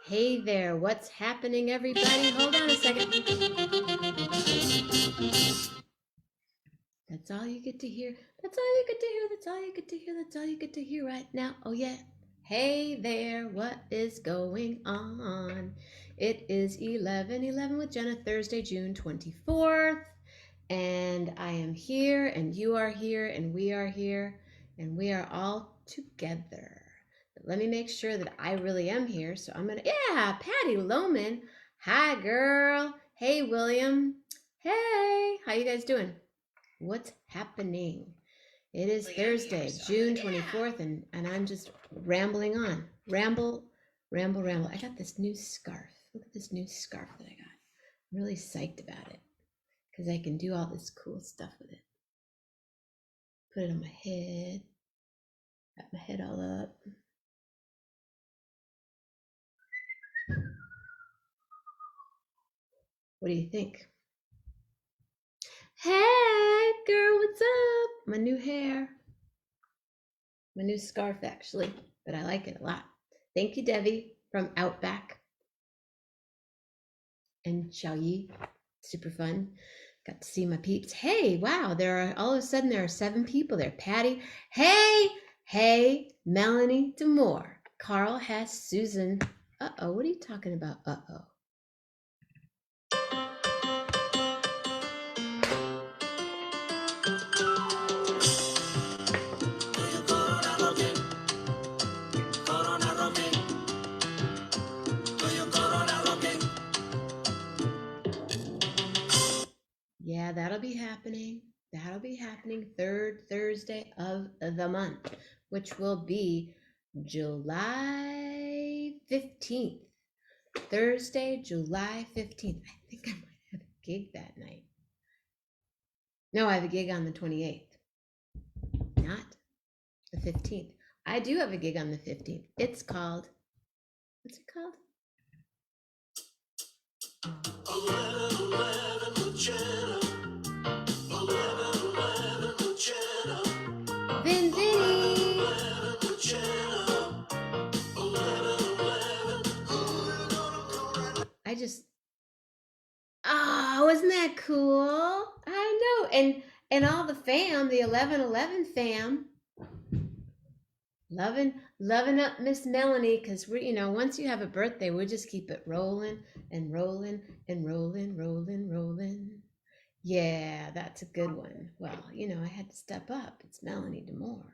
Hey there, what's happening, everybody? Hold on a second. That's all you get to hear. That's all you get to hear. That's all you get to hear. That's all you get to hear right now. Oh, yeah. Hey there, what is going on? It is 11:11 with Jenna, Thursday, June 24th. And I am here, and you are here, and we are here, and we are all together. But let me make sure that I really am here. So I'm going to, yeah, Patty Loman. Hi, girl. Hey, William. Hey, how you guys doing? What's happening? It is Thursday, June 24th, and I'm just rambling on. Ramble. I got this new scarf. Look at this new scarf that I got. I'm really psyched about it because I can do all this cool stuff with it. Put it on my head. Got my head all up. What do you think? Hey, girl, what's up? My new hair. My new scarf, actually, but I like it a lot. Thank you, Debbie from Outback and Xiaoyi. Super fun. Got to see my peeps. Hey, wow, there are all of a sudden there are 7 people there. Patty, hey, Melanie Demore, Carl Hess, Susan. Uh-oh, what are you talking about? Uh-oh. Yeah, that'll be happening. That'll be happening third Thursday of the month, which will be July 15th. Thursday, July 15th. I think I might have a gig that night. No, I have a gig on the 28th, not the 15th. I do have a gig on the 15th. It's called, what's it called? 11:11 with Jenna. 11:11 with Jenna. Vin Vinny. 11:11 with Jenna. 11:11. I just, oh, isn't that cool? I know. And all the fam, the 11:11 fam, loving up Miss Melanie, because we, once you have a birthday, we just keep it rolling and rolling and rolling. Yeah, that's a good one. Well, I had to step up. It's Melanie Demore.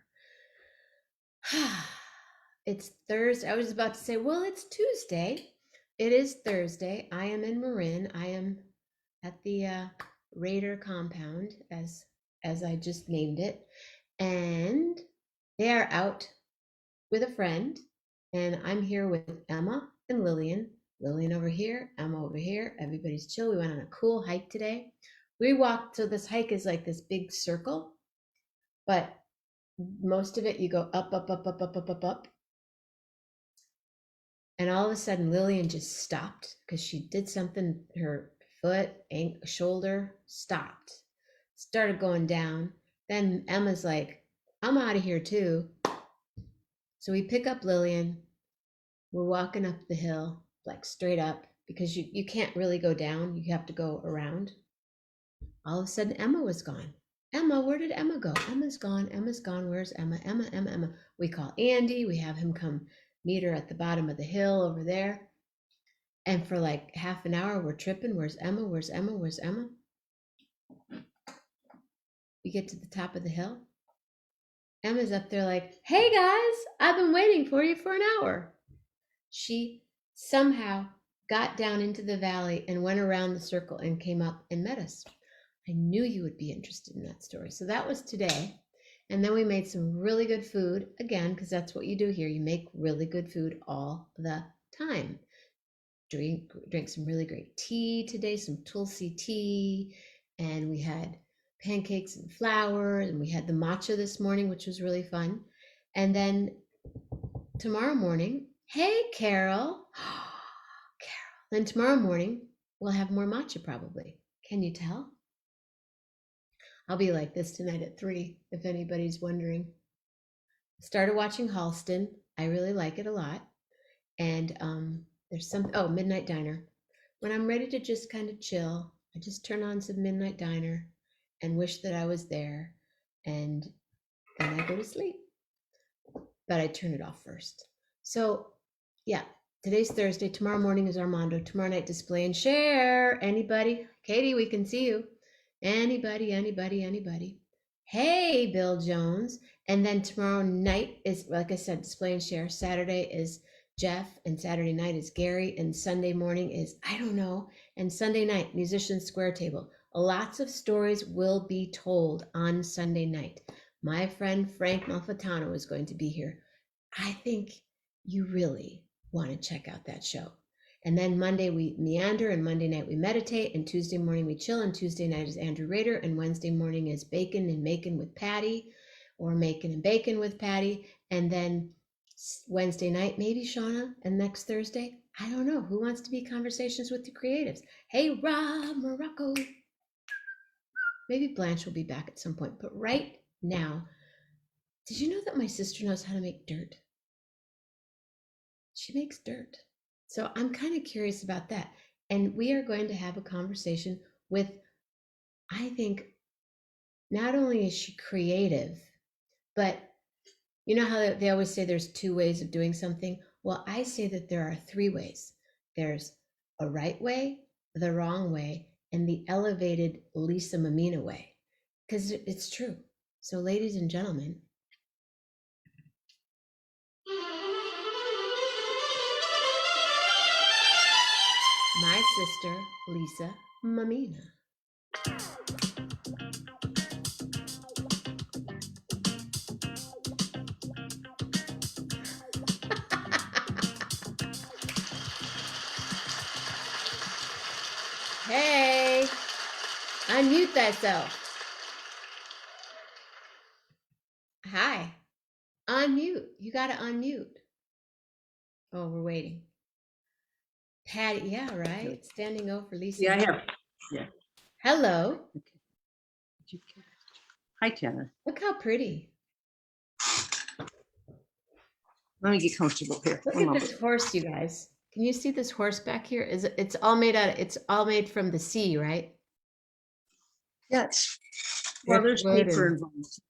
It's Thursday. I was about to say, well, it's Tuesday. It is Thursday. I am in Marin. I am at the Raider compound, as I just named it, and they are out with a friend, and I'm here with Emma and Lillian. Lillian over here, Emma over here. Everybody's chill. We went on a cool hike today. We walked, so this hike is like this big circle, but most of it you go up, up, up, up, up, up, up, up. And all of a sudden Lillian just stopped because she did something, her foot, shoulder stopped, started going down. Then Emma's like, I'm out of here too. So we pick up Lillian. We're walking up the hill, like straight up, because you can't really go down. You have to go around. All of a sudden, Emma was gone. Emma, where did Emma go? Emma's gone. Where's Emma? Emma. We call Andy. We have him come meet her at the bottom of the hill over there. And for like half an hour, we're tripping. Where's Emma? We get to the top of the hill. Emma's up there like, hey guys, I've been waiting for you for an hour. She somehow got down into the valley and went around the circle and came up and met us. I knew you would be interested in that story. So that was today. And then we made some really good food, again, because that's what you do here. You make really good food all the time. Drink some really great tea today, some Tulsi tea. And we had pancakes and flour. And we had the matcha this morning, which was really fun. And then tomorrow morning, hey, Carol. Carol. Then tomorrow morning, we'll have more matcha probably. Can you tell? I'll be like this tonight at 3, if anybody's wondering. Started watching Halston. I really like it a lot. And There's some, oh, Midnight Diner. When I'm ready to just kind of chill, I just turn on some Midnight Diner and wish that I was there. And then I go to sleep. But I turn it off first. So, yeah, today's Thursday. Tomorrow morning is Armando. Tomorrow night, display and share. Anybody? Katie, we can see you. Anybody, anybody, anybody. Hey, Bill Jones. And then tomorrow night is, like I said, display and share. Saturday is Jeff, and Saturday night is Gary, and Sunday morning is, I don't know, and Sunday night, Musician Square Table. Lots of stories will be told on Sunday night. My friend Frank Malfitano is going to be here. I think you really want to check out that show. And then Monday we meander, and Monday night we meditate, and Tuesday morning we chill, and Tuesday night is Andrew Rader, and Wednesday morning is Bacon and Macon with Patty, or Macon and Bacon with Patty, and then Wednesday night maybe Shauna, and next Thursday, I don't know, who wants to be Conversations with the Creatives? Hey, Rob Morocco. Maybe Blanche will be back at some point, but right now, did you know that my sister knows how to make dirt? She makes dirt. So I'm kind of curious about that. And we are going to have a conversation with, I think, not only is she creative, but you know how they always say there's two ways of doing something? Well, I say that there are three ways. There's a right way, the wrong way, and the elevated Lisa Mammina way. Because it's true. So, ladies and gentlemen, my sister, Lisa Mammina. Hey, unmute thyself. Hi, unmute. You got to unmute. Oh, we're waiting. Patty, yeah, right. Standing over Lisa. Yeah, I have. Yeah. Hello. Okay. Hi, Jenna. Look how pretty. Let me get comfortable here. Look at this horse, you guys. Can you see this horse back here? It's all made out of, it's all made from the sea, right? Yes. Well, there's Driftwood paper and- involved,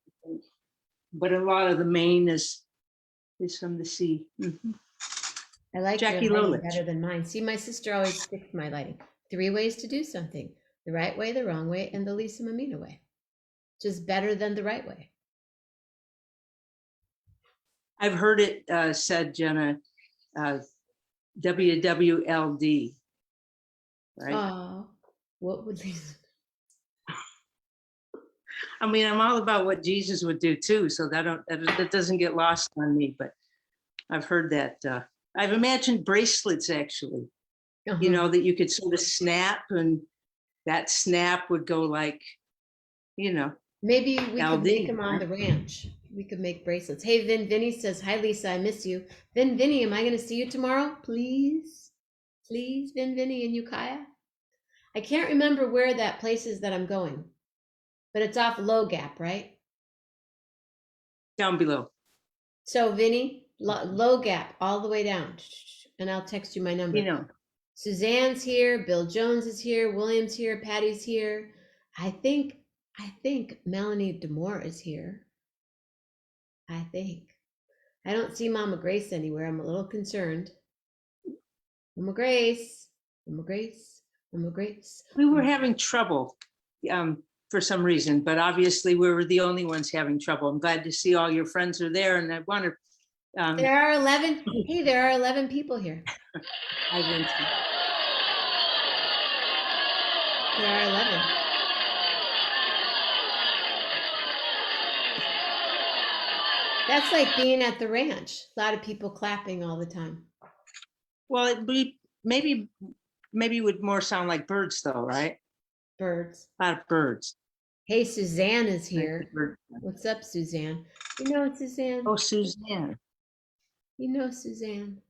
but a lot of the mane is from the sea. I like Jackie your lighting Lolich. better than mine. See, my sister always picked my lighting. 3 ways to do something: the right way, the wrong way, and the Lisa Mammina way. Just better than the right way. I've heard it said, Jenna, WWLD. Right. Oh, what would Lisa? I mean, I'm all about what Jesus would do too, so that doesn't get lost on me. But I've heard that. I've imagined bracelets actually. You know, that you could sort of snap, and that snap would go like, you know. Maybe we could LD, make them on right? the ranch. We could make bracelets. Hey, Vin Vinny says, hi, Lisa, I miss you. Vin Vinny, am I going to see you tomorrow? Please? Please, Vin Vinny and Ukiah? I can't remember where that place is that I'm going, but it's off Low Gap, right? Down below. So, Vinny, Low Gap, all the way down. And I'll text you my number. You know. Suzanne's here. Bill Jones is here. William's here. Patty's here. I think Melanie Demore is here. I think. I don't see Mama Grace anywhere. I'm a little concerned. Mama Grace, Mama Grace, Mama Grace. We were having trouble for some reason, but obviously we were the only ones having trouble. I'm glad to see all your friends are there, and I want to. There are 11. Hey, there are 11 people here. I went to. There are 11. That's like being at the ranch. A lot of people clapping all the time. Well, maybe would more sound like birds, though, right? Birds. A lot of birds. Hey, Suzanne is here. What's up, Suzanne? You know Suzanne. Oh, Suzanne. You know Suzanne.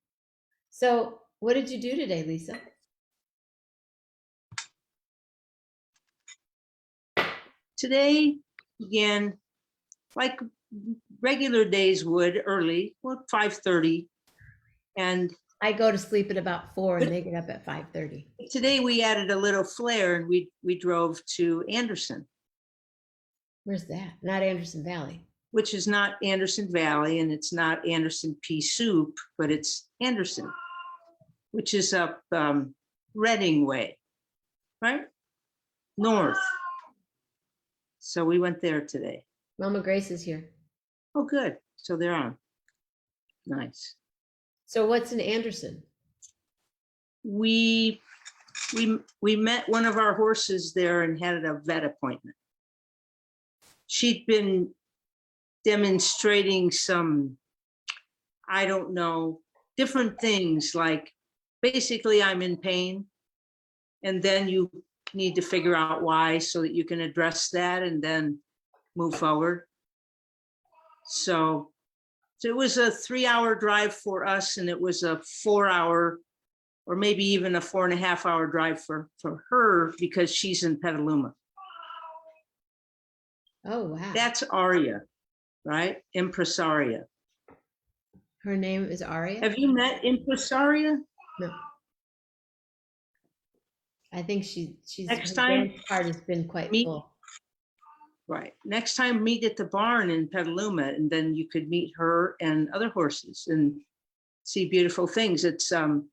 So, what did you do today, Lisa? Today began like regular days would, early, well, 5:30, and I go to sleep at about 4 and But they get up at 5:30. today we added a little flair and we drove to Anderson, Where's that? Not Anderson Valley. which is not Anderson Valley and it's not Anderson pea soup, but it's Anderson, which is up Reading Way, right? North. So we went there today. Mama Grace is here. Oh, good. So they're on. Nice. So what's in Anderson? We met one of our horses there and had a vet appointment. She'd been demonstrating some, I don't know, different things like basically I'm in pain. And then you need to figure out why so that you can address that and then move forward. So it was a 3-hour drive for us and it was a 4-hour or maybe even a 4.5-hour drive for her because she's in Petaluma. Oh, wow. That's Aria, right? Impresaria. Her name is Aria? Have you met Impresaria? No. I think she's Next her time, dance part has been quite meet- full. Right. Next time, meet at the barn in Petaluma, and then you could meet her and other horses and see beautiful things. It's on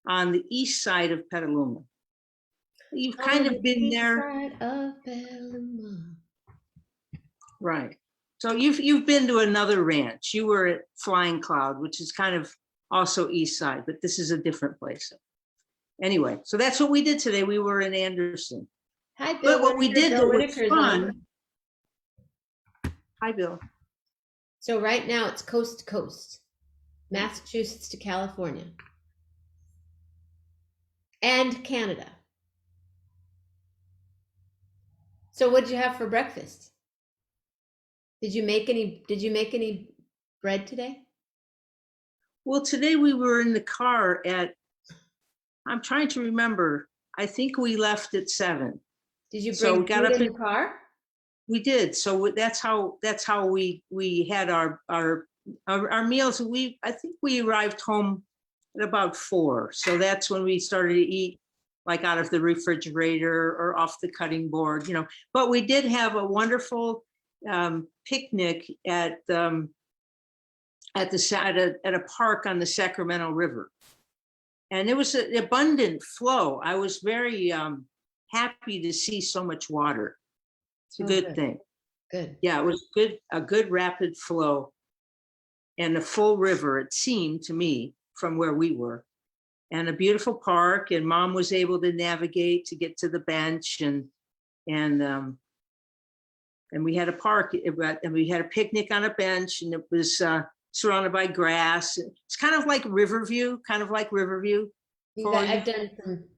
the east side of Petaluma. You've kind of been there. Side of Petaluma. Right. So you've been to another ranch. You were at Flying Cloud, which is kind of also east side, but this is a different place. Anyway, so that's what we did today. We were in Anderson. Hi, Bill. But what we did that was fun. On. Hi, Bill. So right now it's coast to coast, Massachusetts to California and Canada. So what did you have for breakfast? Did you make any bread today? Well, today we were in the car I'm trying to remember. I think we left at 7. Did you bring So we got food up in the car? We did. So that's how we had our meals. I think we arrived home at about 4. So that's when we started to eat, like out of the refrigerator or off the cutting board, But we did have a wonderful picnic at a park on the Sacramento River, and it was an abundant flow. I was very happy to see so much water. It's a good thing. Good. Yeah, it was good. A good rapid flow, and a full river. It seemed to me from where we were, and a beautiful park. And Mom was able to navigate to get to the bench, and we had a park, and we had a picnic on a bench, and it was surrounded by grass. It's kind of like Riverview. I've done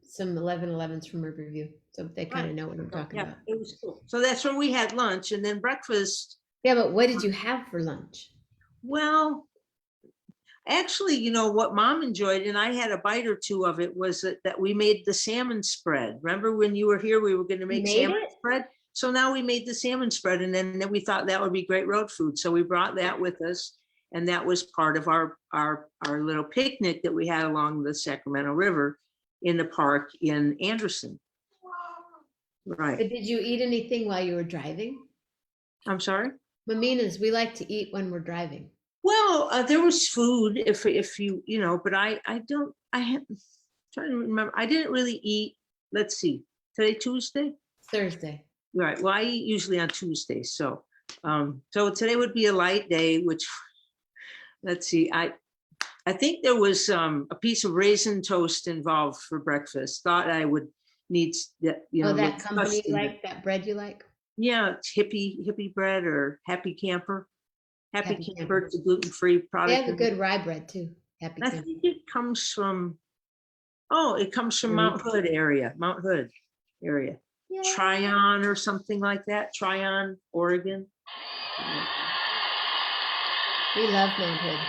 some 11-11s from Riverview, so they kind of know what I'm talking about. It was cool. So that's where we had lunch, and then breakfast. Yeah, but what did you have for lunch? Well, actually, what Mom enjoyed, and I had a bite or two of it, was that we made the salmon spread. Remember when you were here, we were going to make salmon spread? So now we made the salmon spread, and then we thought that would be great road food. So we brought that with us, and that was part of our little picnic that we had along the Sacramento River in the park in Anderson. Right. But did you eat anything while you were driving? I'm sorry? Mamminas, we like to eat when we're driving. Well, there was food if you, but I'm trying to remember. I didn't really eat. Let's see. Today, Tuesday? Thursday. Right. Well, I eat usually on Tuesdays. So today would be a light day, which, let's see. I think there was a piece of raisin toast involved for breakfast. Thought I would need that, that company you like, that bread you like? Yeah, it's hippie bread or Happy Camper. Happy Camper, it's a gluten-free product. They have a good rye bread too. Happy Camper. I think it comes from Mount Hood area. Yeah. Tryon or something like that. Tryon, Oregon. We love Mount Hood.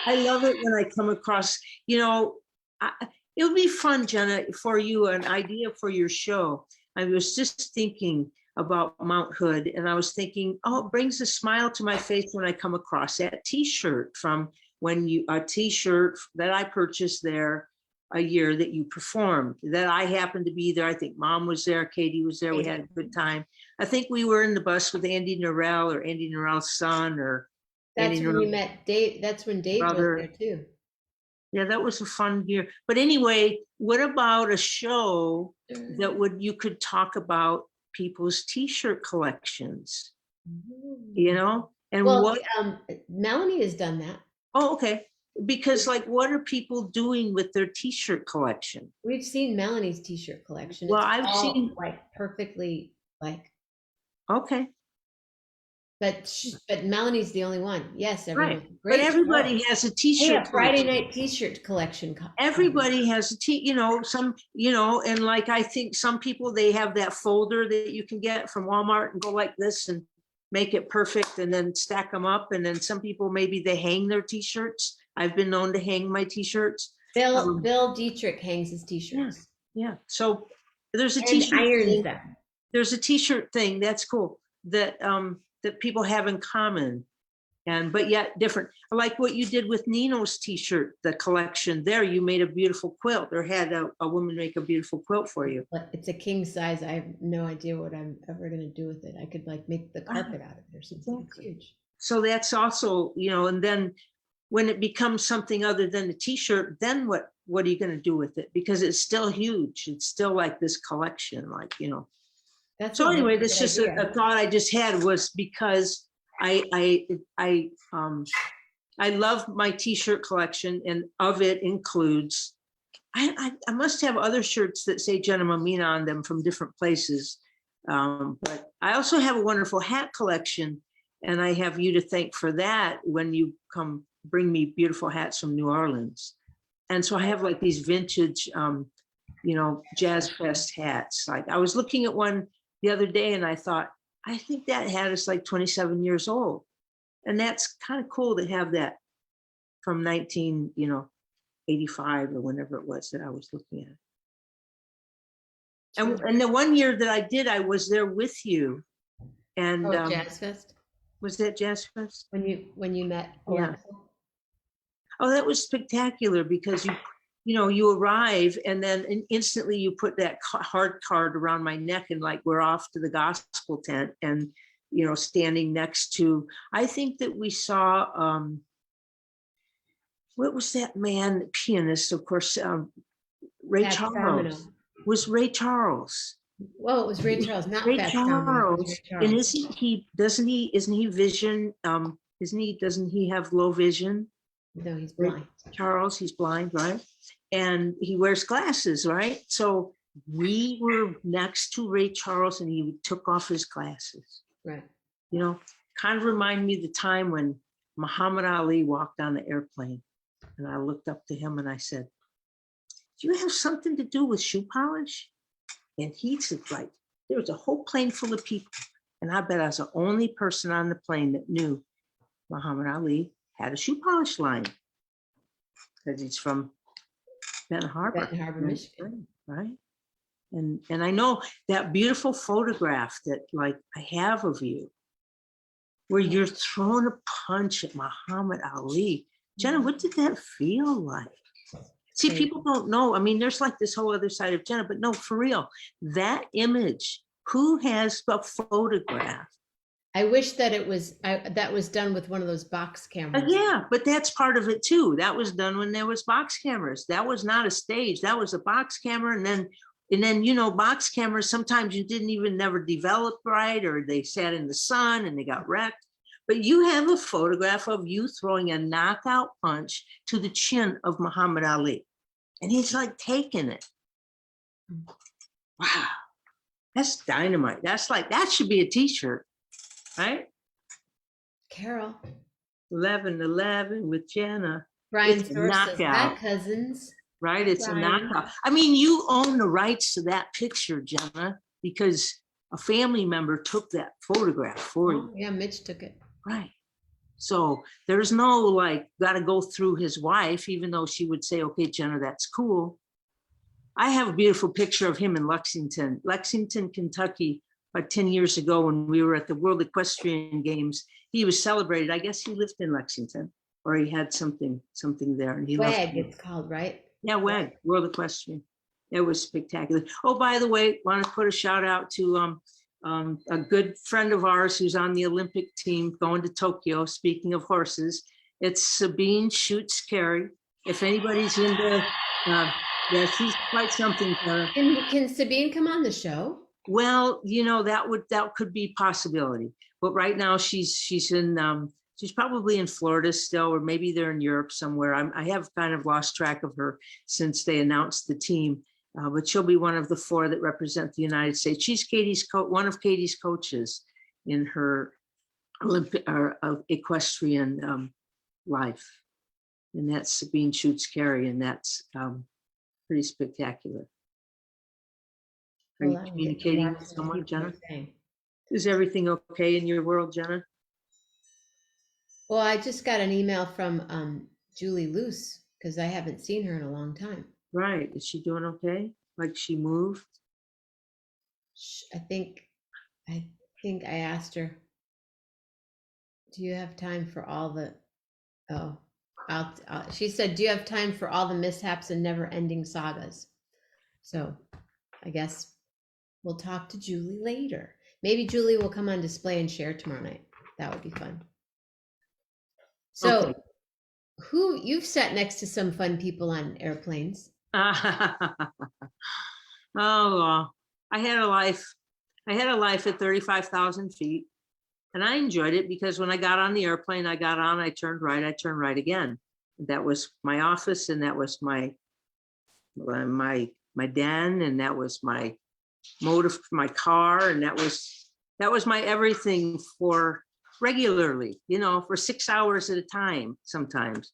I love it when I come across, it would be fun, Jenna, for you, an idea for your show. I was just thinking about Mount Hood, and I was thinking, it brings a smile to my face when I come across that T-shirt from when a t-shirt that I purchased there a year that you performed, that I happened to be there. I think Mom was there, Katie was there. We had a good time. I think we were in the bus with Andy Norell or Andy Norell's son or That's Andy when you Norell's met Dave. That's when Dave was brother. there too. Yeah, that was a fun year. But anyway, what about a show that you could talk about people's t-shirt collections, you know? And Well, what, Melanie has done that. oh, okay. Because like, what are people doing with their t-shirt collection? We've seen Melanie's t-shirt collection. Well, It's I've all seen, like perfectly like, okay, but Melanie's the only one. Yes, everyone. right. Great But show. everybody has a Hey, t-shirt a Friday collection. night t-shirt collection. Everybody has a you know, some, you know, and like, I think some people, they have that folder that you can get from Walmart and go like this and make it perfect and then stack them up. And then some people, maybe they hang their t-shirts. I've been known to hang my t-shirts. Bill Dietrich hangs his t-shirts. Yeah. So there's a and t-shirt irons thing. them. There's a t-shirt thing. That's cool. That that people have in common. And but yet different. I like what you did with Nino's t-shirt, the collection there. You made a beautiful quilt, or had a woman make a beautiful quilt for you. But it's a king size. I have no idea what I'm ever going to do with it. I could like make the carpet out of it or something. Exactly. It's huge. So that's also, you know, and then when it becomes something other than a t-shirt, then what are you going to do with it? Because it's still huge. It's still like this collection, like, you know. That's So anyway, that's this just a thought I just had was because I love my t-shirt collection, and of it includes, I must have other shirts that say Jenna Mammina on them from different places. But I also have a wonderful hat collection, and I have you to thank for that when you come bring me beautiful hats from New Orleans. And so I have like these vintage, you know, Jazz Fest hats. Like I was looking at one the other day and I thought, I think that hat is like 27 years old. And that's kind of cool to have that from 1985 or whenever it was that I was looking at. And the one year that I did, I was there with you. And Jazz Fest. Was that Jazz Fest? When you met? Yeah. Oh, that was spectacular because you arrive and then instantly you put that heart card around my neck and like we're off to the gospel tent and standing next to, I think that we saw what was that man, pianist, of course, Ray Pat Charles. Samino. Was Ray Charles. Well, it was Ray Charles, not Ray Pat Charles. Ray Charles. And isn't he vision? Doesn't he have low vision? No, he's blind. Charles, he's blind, right? And he wears glasses, right? So we were next to Ray Charles and he took off his glasses. Right. Kind of remind me of the time when Muhammad Ali walked on the airplane. And I looked up to him and I said, do you have something to do with shoe polish? And he said, like, there was a whole plane full of people. And I bet I was the only person on the plane that knew Muhammad Ali had a shoe polish line. Because he's from Benton Harbor, Michigan. Right? And I know that beautiful photograph that like I have of you, where you're throwing a punch at Muhammad Ali. Jenna, what did that feel like? See, people don't know. I mean, there's like this whole other side of Jenna, but no, for real, that image, who has a photograph? I wish that that was done with one of those box cameras. Yeah, but that's part of it too. That was done when there was box cameras. That was not a stage. That was a box camera. And then, box cameras, sometimes you didn't even never develop right, or they sat in the sun and they got wrecked. But you have a photograph of you throwing a knockout punch to the chin of Muhammad Ali. And he's like taking it. Wow. That's dynamite. That's like, that should be a t-shirt, right? Carol. 11/11 with Jenna. Brian Source says, hi, cousins. Right, it's Brian. a knockout. I mean, you own the rights to that picture, Jenna, because a family member took that photograph for you. Yeah, Mitch took it. Right. So there's no like, got to go through his wife, even though she would say, okay, Jenna, that's cool. I have a beautiful picture of him in Lexington, Kentucky, about 10 years ago when we were at the World Equestrian Games. He was celebrated. I guess he lived in Lexington. or he had something there, and he WAG, loved it. it's called, right? Yeah, WAG, World Equestrian. It was spectacular. Oh, by the way, want to put a shout out to a good friend of ours who's on the Olympic team going to Tokyo. Speaking of horses, it's Sabine Schutz-Carey. If anybody's into, yeah, she's quite something. Can Sabine come on the show? Well, that could be a possibility. But right now she's probably in Florida still, or maybe they're in Europe somewhere. I have kind of lost track of her since they announced the team. But she'll be one of the 4 that represent the United States. She's one of Katie's coaches in her Olympic or equestrian life, and that's Sabine Schutz-Carey, and that's pretty spectacular. Are you communicating with someone, Jenna? Is everything okay in your world, Jenna? Well, I just got an email from Julie Luce because I haven't seen her in a long time. Right. Is she doing okay? Like she moved? I think I asked her, do you have time for all the, she said, do you have time for all the mishaps and never ending sagas? So I guess we'll talk to Julie later. Maybe Julie will come on display and share tomorrow night. That would be fun. So Okay. Who you've sat next to some fun people on airplanes. Oh, I had a life at 35,000 feet, and I enjoyed it because when I got on the airplane, I got on, I turned right again. That was my office, and that was my den, and that was my motive, my car, and that was my everything for regularly, for 6 hours at a time sometimes.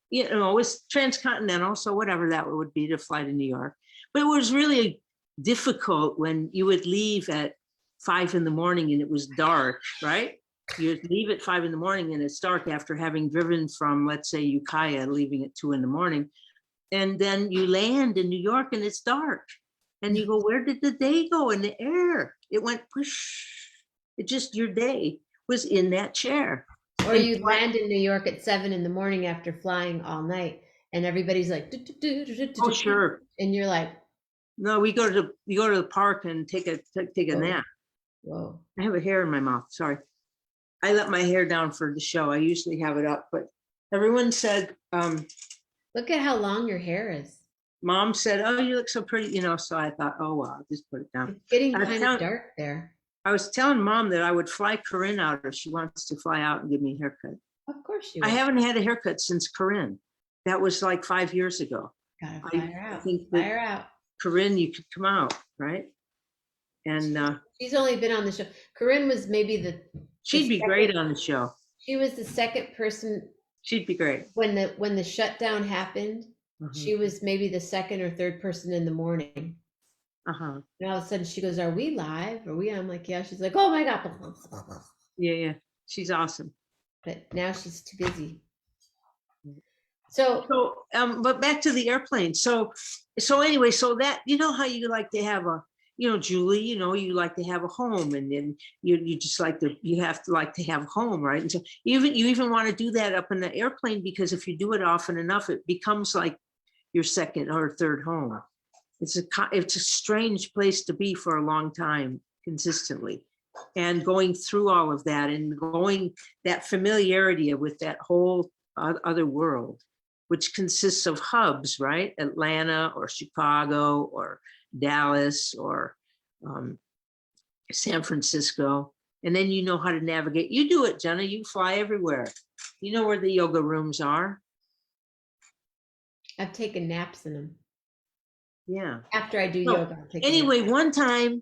It was transcontinental, so whatever that would be to fly to New York. But it was really difficult when you would leave at 5 in the morning and it was dark, right? You would leave at 5 in the morning and it's dark after having driven from, let's say, Ukiah, leaving at 2 in the morning. And then you land in New York and it's dark. And you go, where did the day go in the air? It went push. It just, your day was in that chair. Or you land in New York at 7 in the morning after flying all night, and everybody's like, oh, sure. And you're like, no, we go to the park and take a nap. Whoa. I have a hair in my mouth. Sorry. I let my hair down for the show. I usually have it up, but everyone said, look at how long your hair is. Mom said, oh, you look so pretty, so I thought, oh, well, I'll just put it down. It's getting kind of dark there. I was telling Mom that I would fly Corinne out if she wants to fly out and give me a haircut. Of course you would. I haven't had a haircut since Corinne. That was like 5 years ago. Gotta fly her out. I think fly her out. Corinne, you could come out, right? And she's only been on the show. Corinne was maybe she'd be great on the show. She was the second person. She'd be great. When the shutdown happened, she was maybe the second or third person in the morning. And all of a sudden she goes, are we live? Are we? I'm like, yeah. She's like, oh my God. Yeah. She's awesome. But now she's too busy. But back to the airplane. So anyway, so that, how you like to have a, Julie, you like to have a home, and then you just you have to have a home, right? And so you even want to do that up in the airplane, because if you do it often enough, it becomes like your second or third home. It's a strange place to be for a long time consistently, and going through all of that and that familiarity with that whole other world, which consists of hubs, right? Atlanta or Chicago or Dallas or San Francisco. And then you know how to navigate. You do it, Jenna. You fly everywhere. You know where the yoga rooms are. I've taken naps in them. Yeah. After I do yoga. Anyway, one time,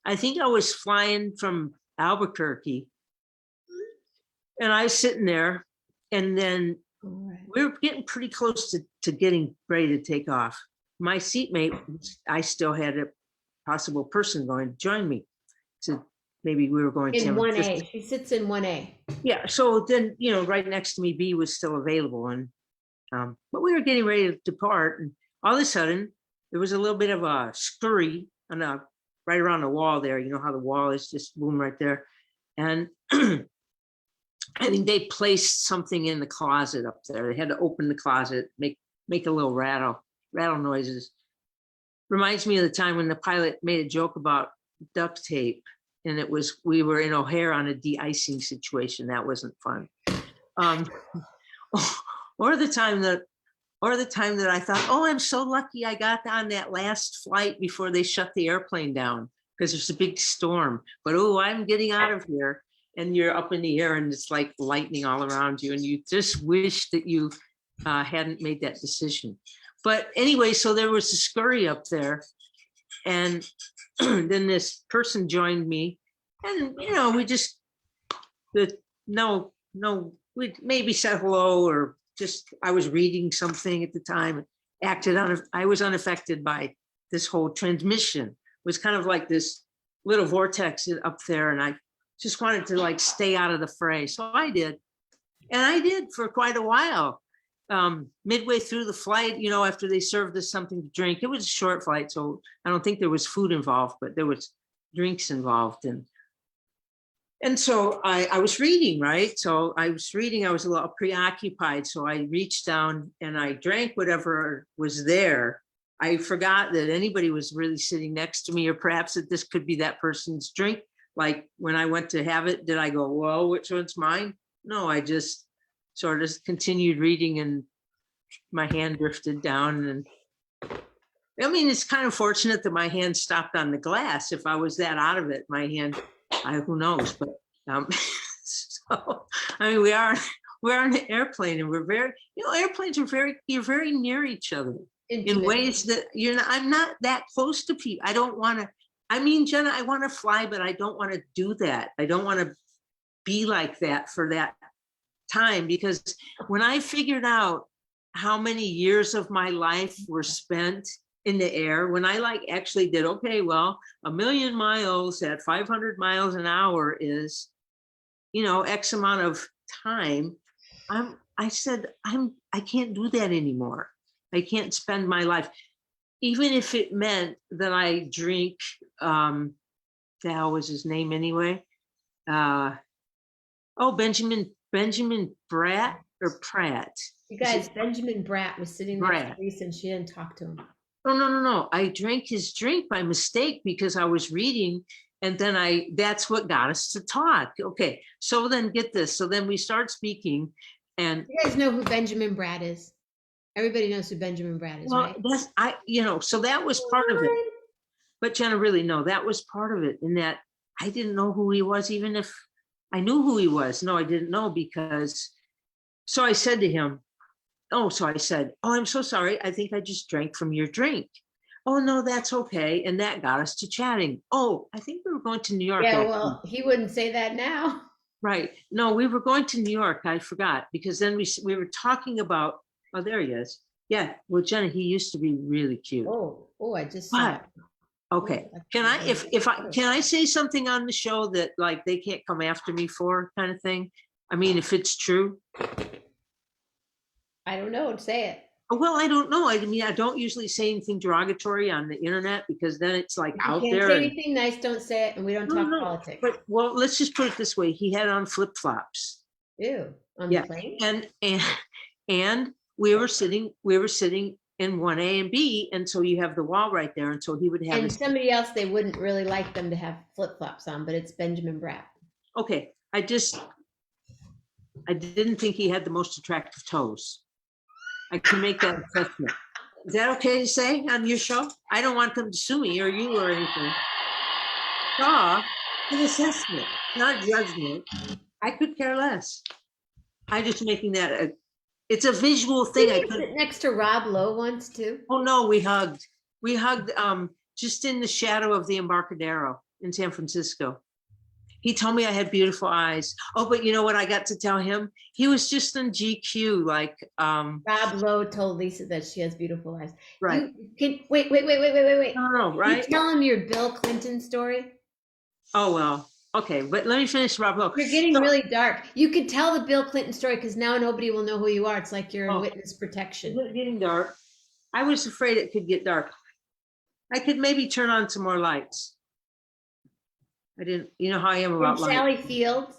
I think I was flying from Albuquerque, and I was sitting there, and then we were getting pretty close to getting ready to take off. My seatmate, I still had a possible person going to join me. So maybe we were going in 1A. She sits in 1A. Yeah. So then, right next to me, B was still available, and but we were getting ready to depart, and all of a sudden there was a little bit of a scurry right around the wall there. You know how the wall is just boom right there, and I think they placed something in the closet up there. They had to open the closet, make a little rattle noises. Reminds me of the time when the pilot made a joke about duct tape, and we were in O'Hare on a de-icing situation. That wasn't fun. Or the time that I thought, oh, I'm so lucky I got on that last flight before they shut the airplane down because there's a big storm. But oh, I'm getting out of here. And you're up in the air and it's like lightning all around you. And you just wish that you hadn't made that decision. But anyway, so there was a scurry up there. And then this person joined me. And, we just, we maybe said hello, or just, I was reading something at the time, I was unaffected by this whole transmission. It was kind of like this little vortex up there. And I just wanted to like stay out of the fray. So I did. And I did for quite a while. Midway through the flight, after they served us something to drink, it was a short flight. So I don't think there was food involved, but there was drinks involved. And so I was reading, right? So I was reading, I was a little preoccupied. So I reached down and I drank whatever was there. I forgot that anybody was really sitting next to me, or perhaps that this could be that person's drink. Like when I went to have it, did I go, well, which one's mine? No, I just sort of continued reading and my hand drifted down. And I mean, it's kind of fortunate that my hand stopped on the glass. If I was that out of it, my hand, who knows? But so, I mean, we're on an airplane, and we're very, airplanes are you're very near each other in ways that I'm not that close to people. I don't want to. I mean, Jenna, I want to fly, but I don't want to do that. I don't want to be like that for that time, because when I figured out how many years of my life were spent in the air, when I actually did, okay, well, 1,000,000 miles at 500 miles an hour is, X amount of time. I said, I can't do that anymore. I can't spend my life. Even if it meant that I drink, the hell was his name anyway? Benjamin Bratt or Pratt. You guys, Benjamin Bratt was sitting next to Lisa and she didn't talk to him. No. I drank his drink by mistake because I was reading, and then that's what got us to talk. Okay, so then get this. So then we start speaking, and you guys know who Benjamin Bratt is? Everybody knows who Benjamin Bratt is, right? So that was part of it. But Jenna, really, no, that was part of it, in that I didn't know who he was, even if I knew who he was. No, I didn't know, because, so I said to him, oh, I'm so sorry. I think I just drank from your drink. Oh, no, that's okay. And that got us to chatting. Oh, I think we were going to New York. Yeah, well, he wouldn't say that now. Right. No, we were going to New York. I forgot, because then we were talking about, oh, there he is. Yeah. Well, Jenna, he used to be really cute. Oh, I just saw it. Okay. Can I say something on the show that like they can't come after me for, kind of thing? I mean, if it's true. I don't know. Say it. Well, I don't know. I mean, I don't usually say anything derogatory on the internet, because then it's like out there. If you can't say anything nice, don't say it, and we don't talk politics. But, well, let's just put it this way. He had on flip-flops. Ew. On the plane? And we were sitting in 1A and B, and so you have the wall right there, and so he would have. And somebody else, they wouldn't really like them to have flip-flops on, but it's Benjamin Bratt. Okay, I didn't think he had the most attractive toes. I can make that assessment. Is that okay to say on your show? I don't want them to sue me or you or anything. An assessment, not judgment. I could care less. I'm just making that it's a visual thing. Did you sit next to Rob Lowe once too? Oh no, we hugged. We hugged just in the shadow of the Embarcadero in San Francisco. He told me I had beautiful eyes. Oh, but you know what I got to tell him? He was just on GQ, like Rob Lowe told Lisa that she has beautiful eyes. Right. Wait. No, right? You tell him your Bill Clinton story. Oh well, okay, but let me finish Rob Lowe. You're getting really dark. You could tell the Bill Clinton story, because now nobody will know who you are. It's like you're in witness protection. It's getting dark. I was afraid it could get dark. I could maybe turn on some more lights. I didn't, you know how I am about light. Sally Fields.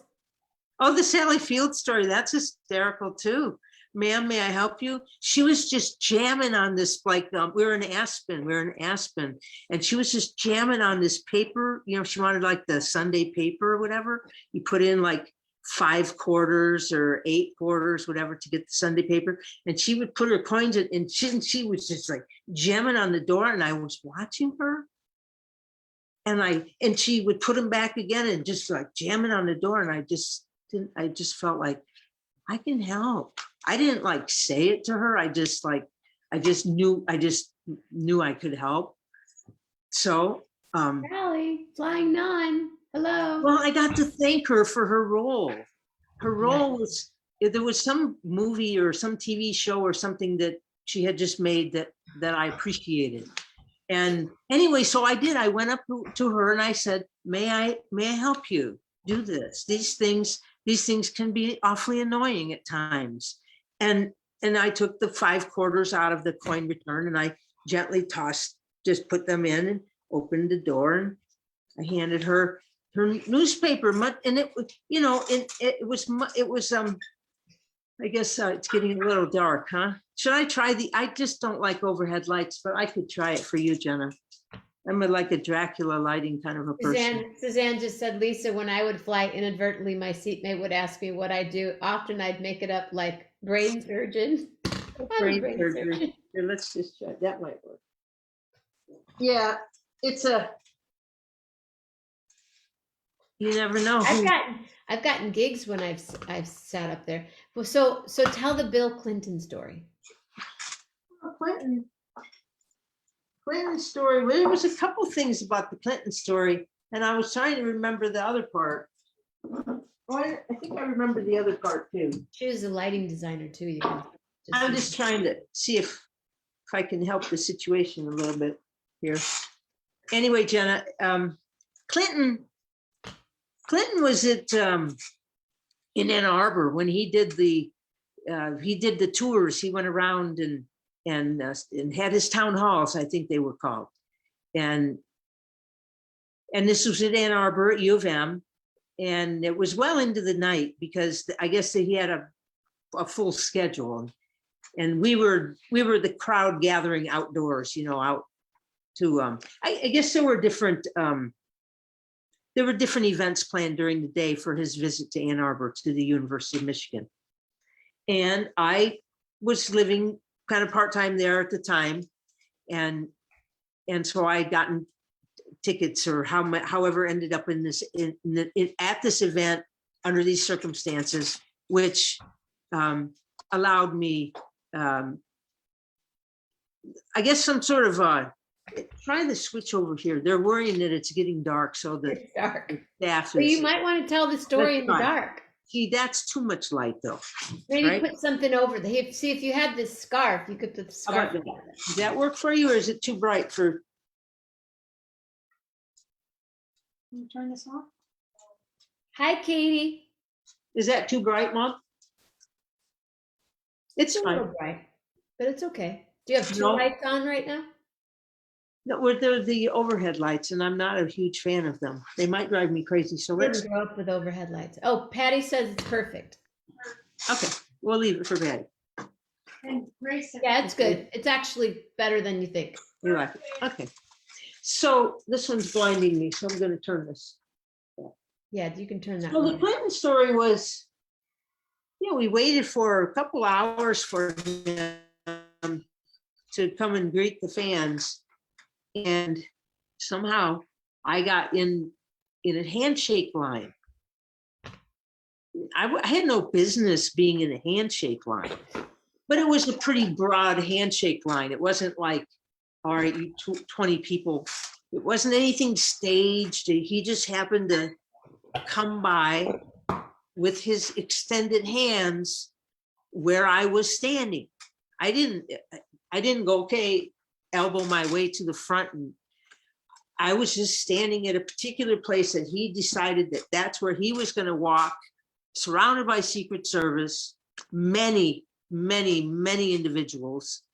Oh, the Sally Field story, that's hysterical too. Ma'am, may I help you? She was just jamming on this, like, we were in Aspen, and she was just jamming on this paper. You know, she wanted like the Sunday paper or whatever. You put in like 5 quarters or 8 quarters, whatever, to get the Sunday paper. And she would put her coins in, and she was just like jamming on the door, and I was watching her. And she would put them back again and just like jamming on the door. And I just felt like I can help. I didn't like say it to her. I just knew I could help. So, Sally, flying nun. Hello. well, I got to thank her for her role. Her role was, there was some movie or some TV show or something that she had just made that I appreciated. And anyway, so I did. I went up to her and I said, may I help you do this? These things can be awfully annoying at times. And I took the 5 quarters out of the coin return and I gently just put them in and opened the door, and I handed her newspaper. And it, you know, it was I guess it's getting a little dark, huh? Should I try I just don't like overhead lights, but I could try it for you, Jenna. I'm like a Dracula lighting kind of a person. Suzanne just said, Lisa, when I would fly inadvertently, my seatmate would ask me what I do. Often I'd make it up like brain surgeon. Brain surgery. Here, let's just try. That might work. Yeah, you never know. I've gotten gigs when I've sat up there. Well, so tell the Bill Clinton story. Clinton story. Well, there was a couple things about the Clinton story, and I was trying to remember the other part. Oh, I think I remember the other part too. She was a lighting designer too. You can I'm just trying to see if I can help the situation a little bit here. Anyway, Jenna, Clinton was in Ann Arbor when he did the tours. He went around and had his town halls, I think they were called, and this was at Ann Arbor at U of M, and it was well into the night because I guess that he had a full schedule, and we were the crowd gathering outdoors, you know, out to I guess there were different events planned during the day for his visit to Ann Arbor to the University of Michigan, and I was living kind of part-time there at the time, and so I had gotten tickets or however ended up at this event under these circumstances, which allowed me I guess some sort of try the switch over here. They're worrying that it's getting dark, so the staff so you might want to tell the story in the dark. See, that's too much light though. Maybe right? Put something over there. See, if you had this scarf, you could put the scarf. Does that work for you, or is it too bright for? Can you turn this off? Hi, Katie. Is that too bright, Mom? It's fine. A little bright, but it's okay. Do you have 2 lights on right now? No, they're the overhead lights, and I'm not a huge fan of them. They might drive me crazy. So let's grow up with overhead lights. Oh, Patty says it's perfect. Okay, we'll leave it for Patty. And Grace, yeah, it's good. It's actually better than you think. You like it? Okay. So this one's blinding me, so I'm going to turn this. Yeah, you can turn that. So the Clinton story was, we waited for a couple hours for him to come and greet the fans. And somehow I got in a handshake line. I had no business being in a handshake line, but it was a pretty broad handshake line. It wasn't like, all right, you 20 people. It wasn't anything staged. He just happened to come by with his extended hands where I was standing. I didn't go, okay, elbow my way to the front, and I was just standing at a particular place that he decided that that's where he was going to walk, surrounded by Secret Service, many individuals,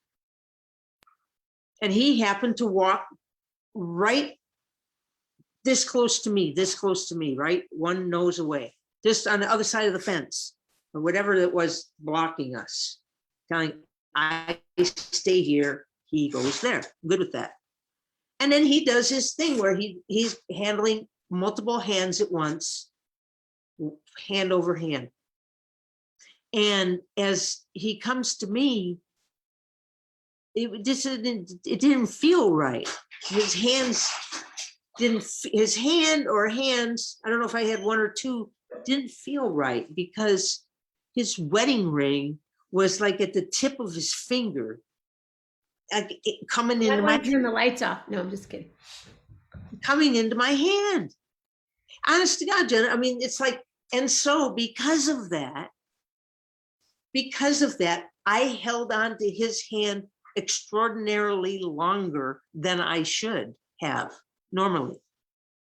and he happened to walk right this close to me, right one nose away. just on the other side of the fence or whatever it was blocking us, telling I stay here, he goes there. I'm good with that. And then he does his thing where he's handling multiple hands at once, hand over hand. And as he comes to me, it didn't feel right. His hands didn't, his hand or hands, I don't know if I had one or two, didn't feel right because his wedding ring was like at the tip of his finger, like coming into my, turn the lights off. No, I'm just kidding. Coming into my hand. Honest to God, Jenna, I mean, it's like, and so because of that, I held on to his hand extraordinarily longer than I should have normally.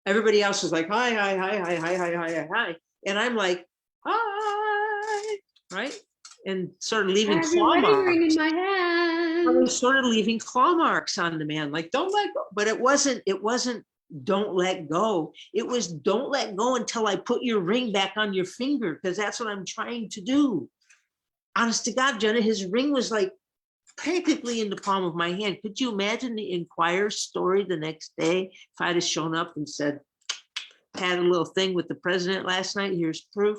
Everybody else was like, hi, hi, hi, hi, hi, hi, hi, hi. And I'm like, hi, right? And sort of leaving claw marks. In my hand. I was sort of leaving claw marks on the man, like, don't let go. But it wasn't don't let go. It was don't let go until I put your ring back on your finger, because that's what I'm trying to do. Honest to God, Jenna, his ring was like practically in the palm of my hand. Could you imagine the Inquirer story the next day if I'd have shown up and said, had a little thing with the president last night, here's proof,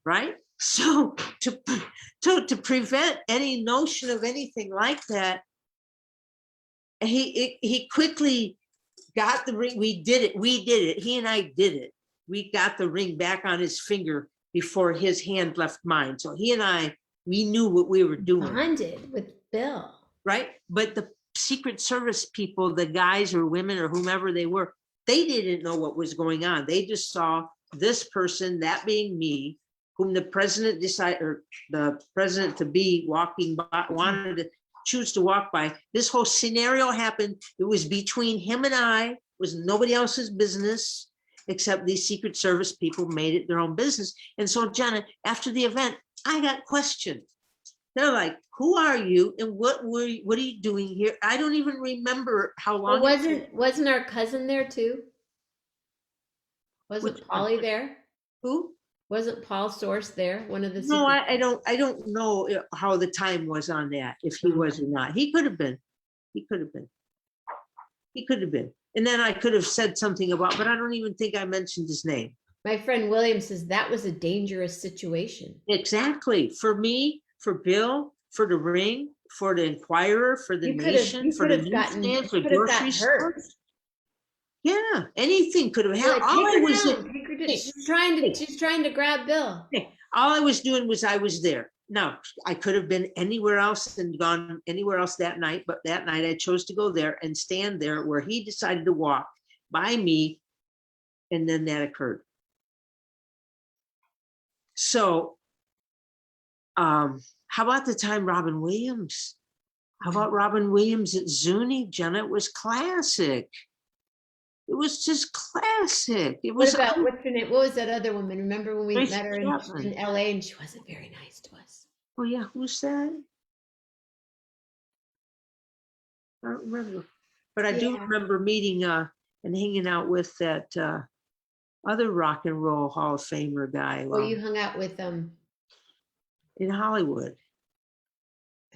right? So to prevent any notion of anything like that, he quickly got the ring. We did it. He and I did it. We got the ring back on his finger before his hand left mine. So he and I, we knew what we were doing. Bonded with Bill. Right? But the Secret Service people, the guys or women or whomever they were, they didn't know what was going on. They just saw this person, that being me, whom the president decided, or the president to be walking by, wanted to choose to walk by. This whole scenario happened. It was between him and I. It was nobody else's business, except these Secret Service people made it their own business. And so, Jenna, after the event, I got questioned. They're like, who are you and what are you doing here? I don't even remember how long. Well, wasn't our cousin there too? Wasn't Polly there? Who? Wasn't Paul Source there? One of the No, I don't know how the time was on that, if he was or not. He could have been. He could have been. He could have been. And then I could have said something about, but I don't even think I mentioned his name. My friend William says that was a dangerous situation. Exactly. For me, for Bill, for the ring, for the Inquirer, for the Nation, for the newsstand, for grocery stores. Yeah, anything could have happened. All I was she's trying to grab Bill. All I was doing was I was there. Now, I could have been anywhere else and gone anywhere else that night, but that night I chose to go there and stand there where he decided to walk by me, and then that occurred. So, how about the time Robin Williams? How about Robin Williams at Zuni, Jenna? It was classic. It was just classic. It was. What's her name? What was that other woman? Remember when we met her in LA and she wasn't very nice to us? Oh yeah, who's that? I don't remember, but I do remember meeting and hanging out with that other rock and roll Hall of Famer guy. Well, you hung out with in Hollywood.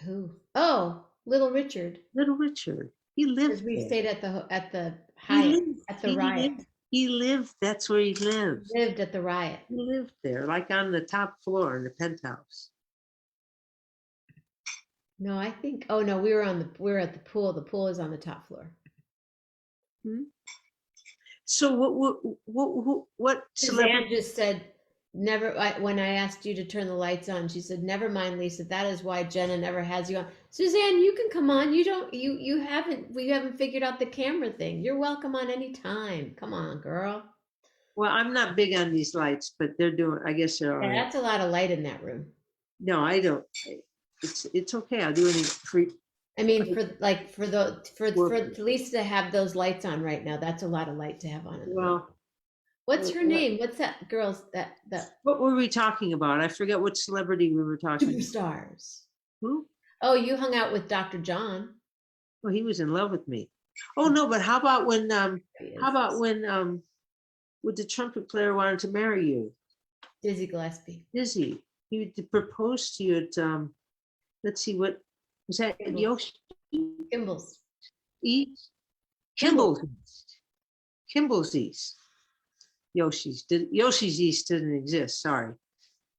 Who? Oh, Little Richard. Little Richard. He lived. We stayed at the Hyatt at the Riot. He lived. That's where he lived. He lived at the Riot. He lived there, like on the top floor in the penthouse. No, I think. Oh no, we were at the pool. The pool is on the top floor. Hmm? So what? Suzanne just said, never. When I asked you to turn the lights on, she said, "Never mind, Lisa. That is why Jenna never has you on." Suzanne, you can come on. We haven't figured out the camera thing. You're welcome on any time. Come on, girl. Well, I'm not big on these lights, but they're doing. I guess they're all right. That's a lot of light in that room. No, I don't. It's okay. I'll do any free. I mean, for Lisa to have those lights on right now, that's a lot of light to have on. Well, what's her name? What's that girl's that? What were we talking about? I forget what celebrity we were talking. Superstars. Who? Oh, you hung out with Dr. John. Well, he was in love with me. Oh no, but how about when would the trumpet player wanted to marry you? Dizzy Gillespie. Dizzy. He proposed to you at, let's see, what was that? Kimball's. Yoshi Kimball's. East? Kimball's East. Kimball's East. Yoshi's East didn't exist. Sorry.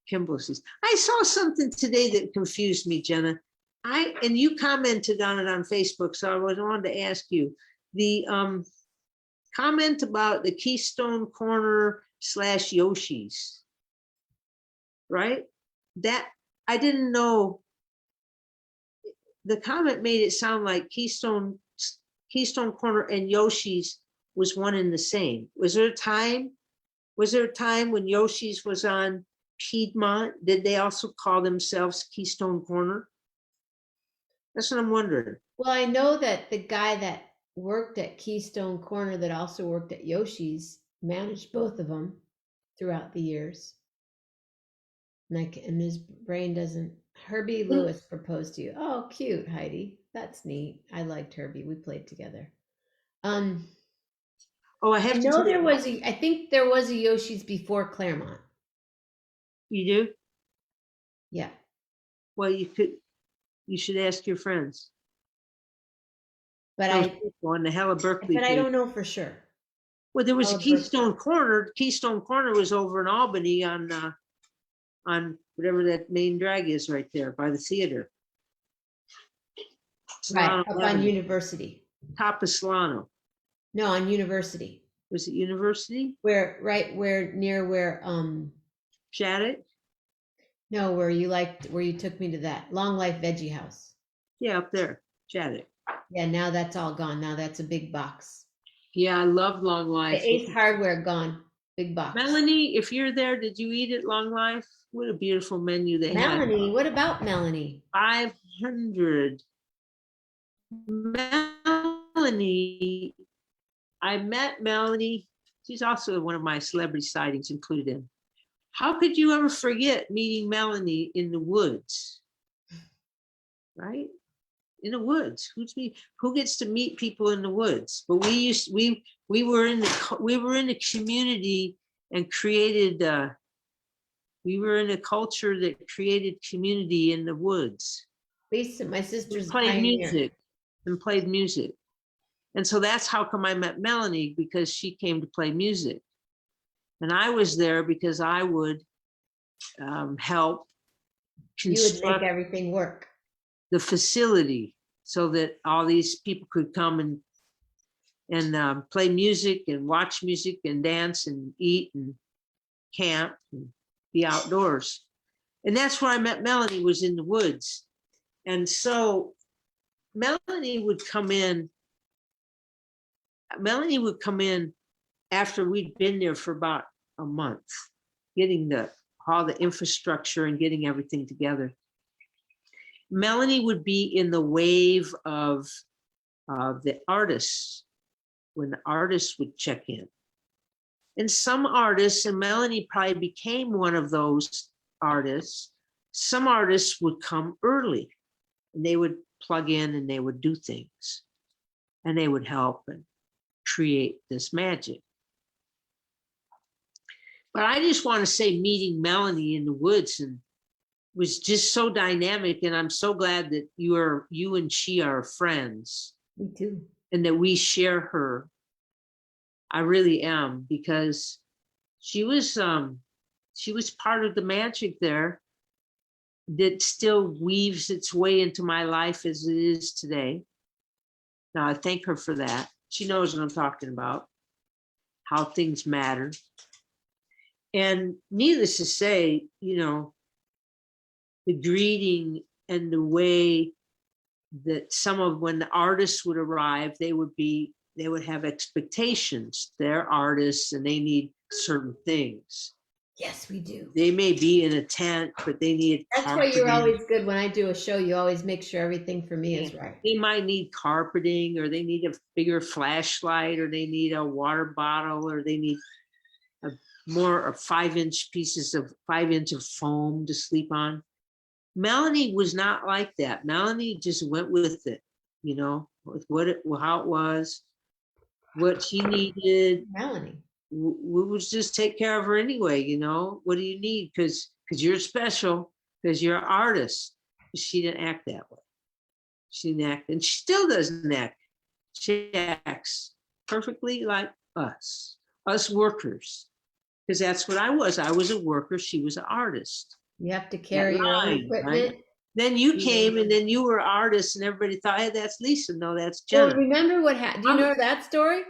Kimball's East. I saw something today that confused me, Jenna. And you commented on it on Facebook, so I wanted to ask you the comment about the Keystone Corner / Yoshi's, right? That I didn't know. The comment made it sound like Keystone Corner and Yoshi's was one and the same. Was there a time when Yoshi's was on Piedmont? Did they also call themselves Keystone Corner? That's what I'm wondering. Well, I know that the guy that worked at Keystone Corner that also worked at Yoshi's managed both of them throughout the years. And his brain doesn't. Herbie Lewis proposed to you. Oh, cute, Heidi. That's neat. I liked Herbie. We played together. Oh, I have to know there was I think there was a Yoshi's before Claremont. You do? Yeah. Well, you should ask your friends. But on the Hella Berkeley. But I don't know for sure. Well, there was a Keystone Corner. Keystone Corner was over in Albany on whatever that main drag is right there by the theater. Right, up on University. Top of Solano. No, on University. Was it University? Where Shattuck? No, where you took me to that Long Life Veggie House. Yeah, up there, Shattuck. Yeah, now that's all gone. Now that's a big box. Yeah, I love Long Life. The Ace Hardware gone. Big box. Melanie, if you're there, did you eat at Long Life? What a beautiful menu they had. Melanie, what about Melanie? 500. Melanie, I met Melanie. She's also one of my celebrity sightings included in. How could you ever forget meeting Melanie in the woods? Right? In the woods. Who gets to meet people in the woods? But we were in the community and created we were in a culture that created community in the woods. Lisa, my sister's played music. And so that's how come I met Melanie, because she came to play music. And I was there because I would help construct. You would make everything work. The facility so that all these people could come and play music and watch music and dance and eat and camp and be outdoors. And that's where I met Melanie, was in the woods. And so Melanie would come in after we'd been there for about a month, getting all the infrastructure and getting everything together. Melanie would be in the wave of the artists, when the artists would check in. And some artists, and Melanie probably became one of those artists, some artists would come early and they would plug in and they would do things and they would help and create this magic. But I just want to say, meeting Melanie in the woods and was just so dynamic, and I'm so glad that you and she are friends. Me too. And that we share her. I really am, because she was part of the magic there that still weaves its way into my life as it is today. Now I thank her for that. She knows what I'm talking about, how things matter. And needless to say, the greeting and the way that when the artists would arrive, they would have expectations. They're artists and they need certain things. Yes, we do. They may be in a tent, but they need. That's why you're always good. When I do a show, you always make sure everything for me is right. They might need carpeting, or they need a bigger flashlight, or they need a water bottle, or they need more 5-inch pieces of 5-inch of foam to sleep on. Melanie was not like that. Melanie just went with it, with how it was, what she needed. Melanie. we would just take care of her anyway, you know. What do you need? Because you're special, because you're an artist. She didn't act that way. She didn't act, and she still doesn't act. She acts perfectly like us workers, because that's what I was. I was a worker. She was an artist. You have to That carry your own line, right? equipment. Then you came, and then you were artist, and everybody thought, hey, that's Lisa. No, that's Well, Jenna. remember what happened? Do you know that story?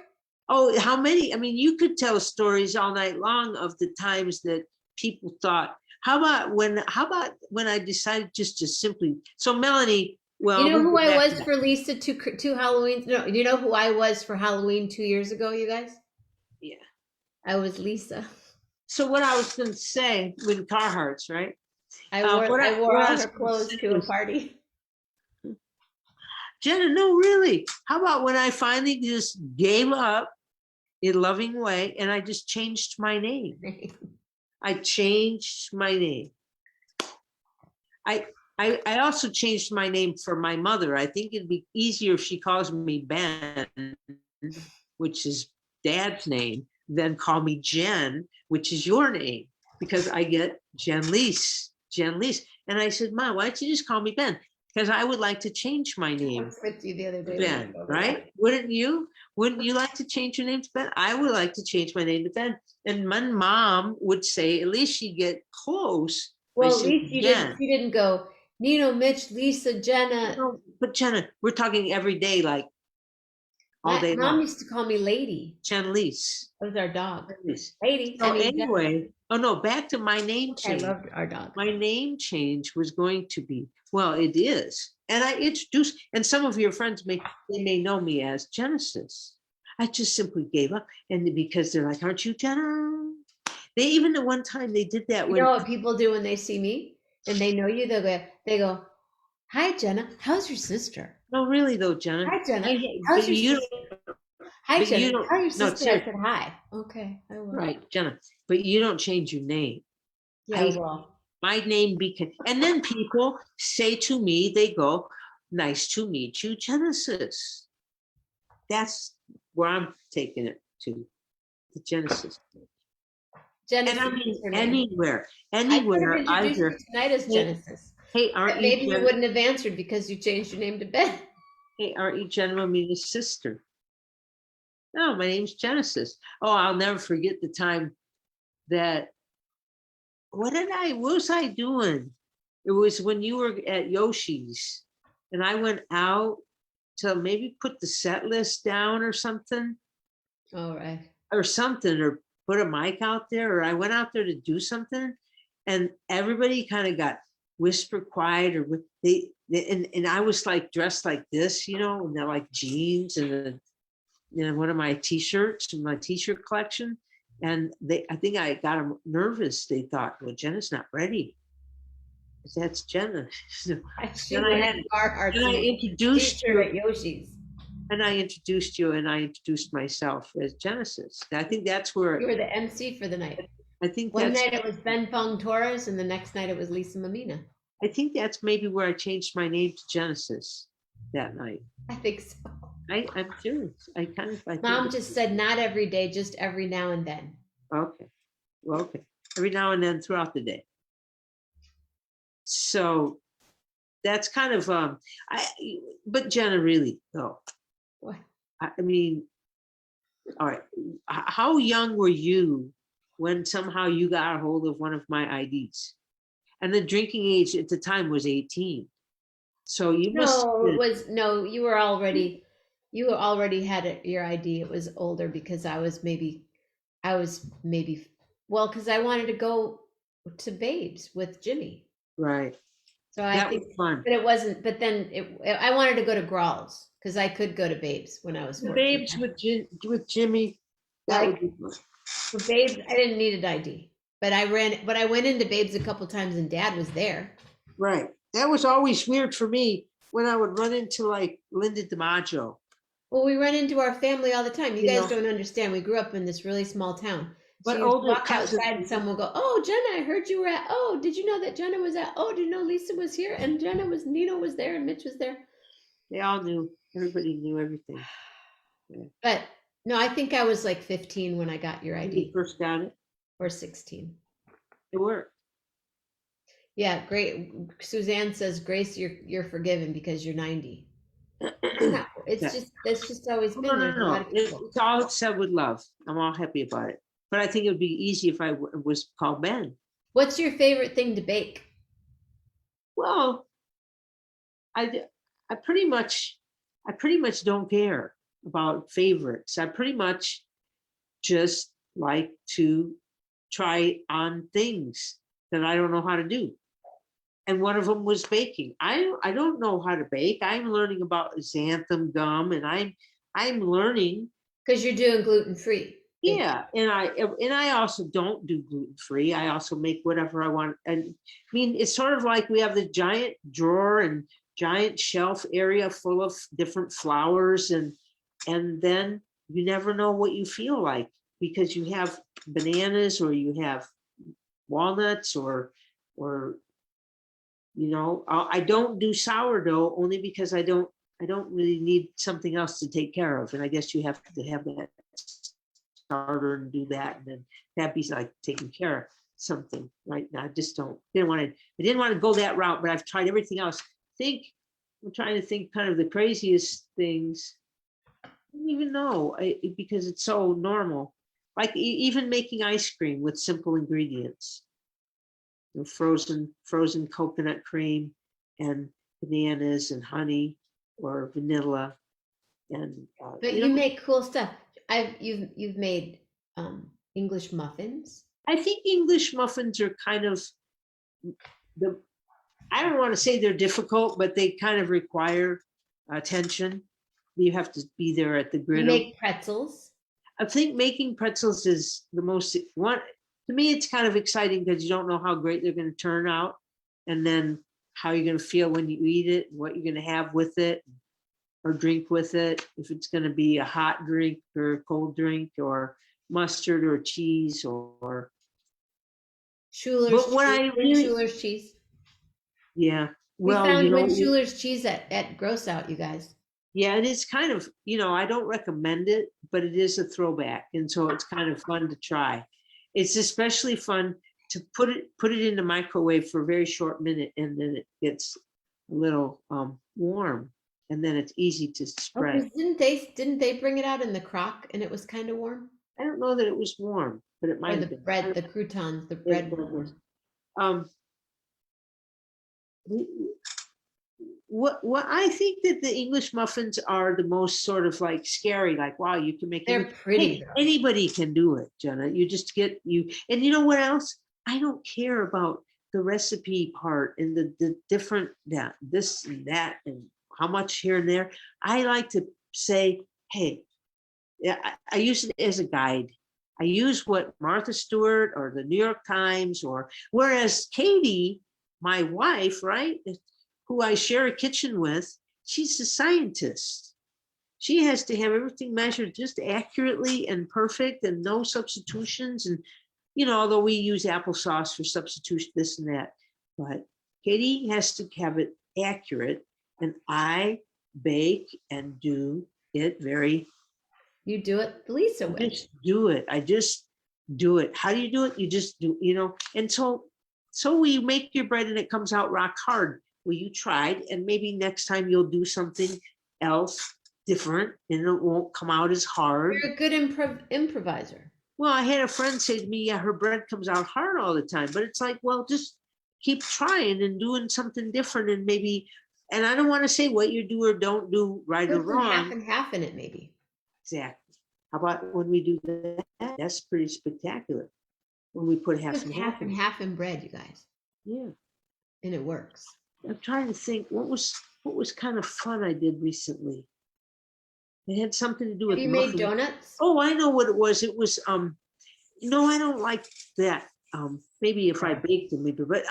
Oh, how many? I mean, you could tell stories all night long of the times that people thought, how about when I decided just to simply, so Melanie, well, You know we'll who go I back to was that. for Lisa two Halloween? No, you know who I was for Halloween 2 years ago, you guys? Yeah. I was Lisa. So what I was going to say with Carhartts, right? I wore What I all was her going to clothes say to a was, party. Jenna, no, really. How about when I finally just gave up in a loving way and I just changed my name? I changed my name. I also changed my name for my mother. I think it'd be easier if she calls me Ben, which is Dad's name, than call me Jen, which is your name, because I get Jen Lease. And I said, Mom, why don't you just call me Ben? Because I would like to change my I name was with you the other to day. Ben, right? Wouldn't you? Wouldn't you like to change your name to Ben? I would like to change my name to Ben. And my mom would say, at least she'd get close. Well, at least she didn't go, Nino, Mitch, Lisa, Jenna. No, but Jenna, we're talking every day, like all day Mom long. used to call me Lady. Jen Lease. That was our dog. Lease. Lady. So Jenna. anyway, oh no, back to my name I change. loved our dog. My name change was going to be, well, it is. And I introduced, and some of your friends they may know me as Genesis. I just simply gave up. And because they're like, aren't you Jenna? They even at one time they did that You when know what people do when they see me and they know you? They go, hi, Jenna. How's your sister? no, really though, Jenna. Hi, Jenna. How's your sister? Hi, but you Jenna. don't, How's your no, sister? I said, hi. Okay, I will. right, Jenna. But you don't change your name. Yeah, well. My name became, and then people say to me, they go, nice to meet you, Genesis. That's where I'm taking it to, the Genesis. Genesis. And I mean, is her name. anywhere, I could have introduced either. you tonight as Genesis. Hey, But maybe you wouldn't have answered because you changed your name to Ben. Hey, aren't you Jenna Mammina's sister? No, my name's Genesis. Oh, I'll never forget the time that, what was I doing? It was when you were at Yoshi's and I went out to maybe put the set list down or something. All right. Or something, or put a mic out there, or I went out there to do something, and everybody kind of got whisper quiet, or and I was like dressed like this, you know, and they're like jeans and one of my t-shirts from my t-shirt collection, and I think I got them nervous. They thought, well, Jenna's not ready. That's Jenna. And I introduced you at Yoshi's. And I introduced you, and I introduced myself as Genesis. I think that's where you were the MC for the night. I think one night it was Ben Fong Torres, and the next night it was Lisa Mammina. I think that's maybe where I changed my name to Genesis that night. I think so. I'm serious. Mom just said not every day, just every now and then. Okay. Well, okay. Every now and then throughout the day. So that's kind of but Jenna, really though. What? I mean, all right. How young were you when somehow you got a hold of one of my IDs? And the drinking age at the time was 18. So you must. No, you already had your ID. It was older because I was maybe, well, because I wanted to go to Babes with Jimmy. Right. So that was fun. But it wasn't, but then I wanted to go to Grawls because I could go to Babes when I was 14. Babes with Jimmy. That would be fun. For Babes, I didn't need an ID, but I went into Babes a couple times and Dad was there. Right. That was always weird for me when I would run into like Linda DiMaggio. Well, we run into our family all the time. You guys don't understand. We grew up in this really small town. But so you walk outside and someone will go, oh, Jenna, I heard you were at, oh, did you know that Jenna was at, oh, did you know Lisa was here? And Nino was there and Mitch was there. They all knew. Everybody knew everything. Yeah. But No, I think I was like 15 when I got your When you ID, first got it? or 16. It worked. Yeah, great. Suzanne says, Grace, you're forgiven because you're 90. It's not, it's Yeah. just, that's just always No, been there no, for a lot no. of people. It's all said with love. I'm all happy about it. But I think it would be easy if I was called Ben. What's your favorite thing to bake? Well, I, I pretty much, I pretty much don't care about favorites. I pretty much just like to try on things that I don't know how to do. And one of them was baking. I don't know how to bake. I'm learning about xanthan gum, and I'm learning. Because you're doing gluten free baking. Yeah, and I also don't do gluten free. I also make whatever I want. And I mean, it's sort of like we have the giant drawer and giant shelf area full of different flours, and then you never know what you feel like because you have bananas or you have walnuts or I don't do sourdough only because I don't really need something else to take care of. And I guess you have to have that starter and do that. And then that'd be like taking care of something right now. I just didn't want to go that route, but I've tried everything else. I'm trying to think kind of the craziest things. I don't even know because it's so normal. Like even making ice cream with simple ingredients, frozen coconut cream and bananas and honey or vanilla and But you make cool stuff. You've made English muffins. I think English muffins are kind of the I don't want to say they're difficult, but they kind of require attention. You have to be there at the You griddle. make pretzels. I think making pretzels is the most one to me. It's kind of exciting because you don't know how great they're going to turn out, and then how you're going to feel when you eat it, what you're going to have with it, or drink with it. If it's going to be a hot drink or a cold drink, or mustard or cheese, or. Schuler's But what cheese. I Win really, Schuler's cheese. yeah, We well, found Win Schuler's cheese at Gross Out, you guys. yeah, it is kind of, I don't recommend it, but it is a throwback. And so it's kind of fun to try. It's especially fun to put it in the microwave for a very short minute and then it gets a little warm and then it's easy to Oh, spread. because didn't they bring it out in the crock and it was kind of warm? I don't know that it was warm, but it Or might the have been. bread, the croutons, the Yeah, bread warmers. Um, what I think that the English muffins are the most sort of like scary, like, wow, you can make They're English. pretty Hey, though. anybody can do it, Jenna. You just get you, and you know what else? I don't care about the recipe part and the different that this and that and how much here and there. I like to say, hey, yeah, I use it as a guide. I use what Martha Stewart or the New York Times or whereas Katie, my wife, right, who I share a kitchen with, she's a scientist. She has to have everything measured just accurately and perfect and no substitutions. And, although we use applesauce for substitution, this and that, but Katie has to have it accurate. And I bake and do it very You do it the Lisa I way. just do it. I just do it. How do you do it? You just do, and so we make your bread and it comes out rock hard. Well, you tried, and maybe next time you'll do something else different and it won't come out as hard. You're a good improviser. Well, I had a friend say to me, yeah, her bread comes out hard all the time. But it's like, well, just keep trying and doing something different and maybe, and I don't want to say what you do or don't do, right or Put some half wrong. and half in it, maybe. Exactly. How about when we do that? That's pretty spectacular. When we put half Put and half half and in. half in bread, you guys. Yeah. And it works. I'm trying to think what was kind of fun I did recently. It had something to do Have with you made muffins. donuts? Oh, I know what it was. It was no, I don't like that. Maybe if I baked them, maybe, but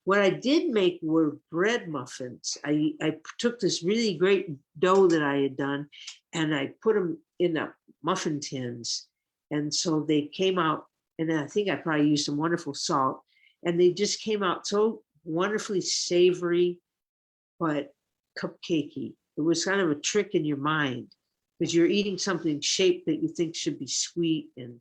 what I did make were bread muffins. I took this really great dough that I had done and I put them in the muffin tins. And so they came out, and then I think I probably used some wonderful salt, and they just came out so wonderfully savory, but cupcakey. It was kind of a trick in your mind. because you're eating something shaped that you think should be sweet, and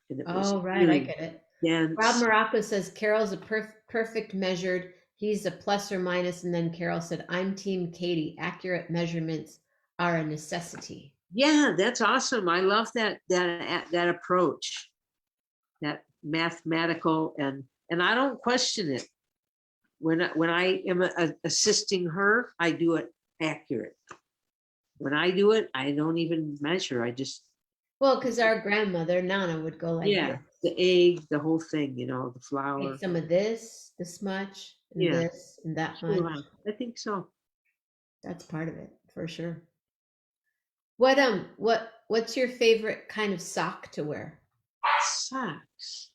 it was Oh, right. I really get it. Rob dense. Morocco says Carol's a perfect measured. He's a plus or minus. And then Carol said, I'm team Katie. Accurate measurements are a necessity. Yeah, that's awesome. I love that approach, that mathematical, and I don't question it. When I am assisting her, I do it accurate. When I do it, I don't even measure. I just, Well, because our grandmother, Nana, would go like yeah, this. the egg, the whole thing, the Take flour. some of this much, and Yeah, this, and that much. sure. I think so. That's part of it, for sure. What's your favorite kind of sock to wear? Socks.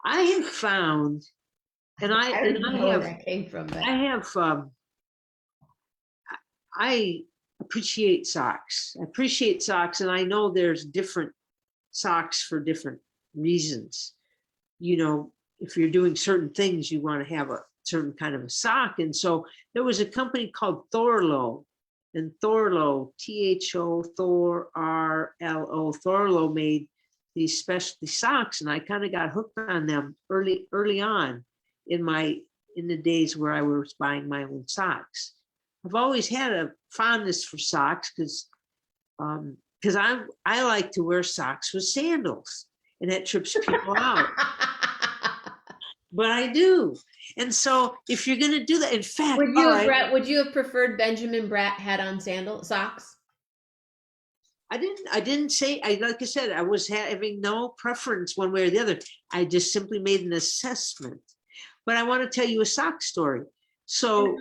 I have found, and I I don't and even I know where have that came from, but I have I appreciate socks. I appreciate socks, and I know there's different socks for different reasons. If you're doing certain things, you want to have a certain kind of a sock. And so there was a company called Thorlo, and Thorlo, Tho, Thor, RLO, Thorlo made these specialty socks, and I kind of got hooked on them early on in the days where I was buying my own socks. I've always had a fondness for socks because I like to wear socks with sandals, and that trips people out. But I do. And so if you're going to do that, in fact, would you have preferred Benjamin Bratt had on socks? I didn't say, like I said, I was having no preference one way or the other. I just simply made an assessment. But I want to tell you a sock story. So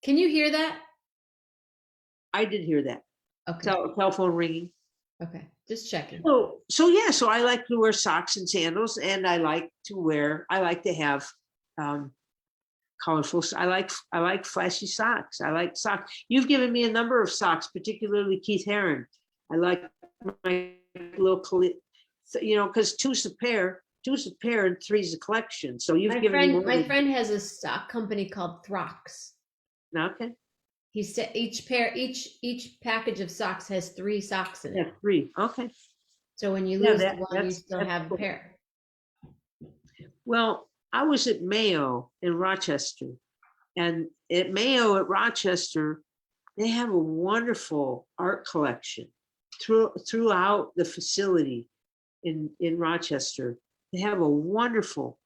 Can you hear that? I did hear that. Okay. Telephone ringing. Okay. Just checking. So I like to wear socks and sandals, and I like to have colorful. I like flashy socks. I like socks. You've given me a number of socks, particularly Keith Haring. I like my little, because two's a pair, and three's a collection. So you've given me my friend has a sock company called Throx. Okay. He said each package of socks has 3 socks in it. Yeah, 3. Okay. So when you lose one, you still have cool. a pair. Well, I was at Mayo in Rochester, and at Mayo at Rochester, they have a wonderful art collection throughout the facility in Rochester. They have a wonderful,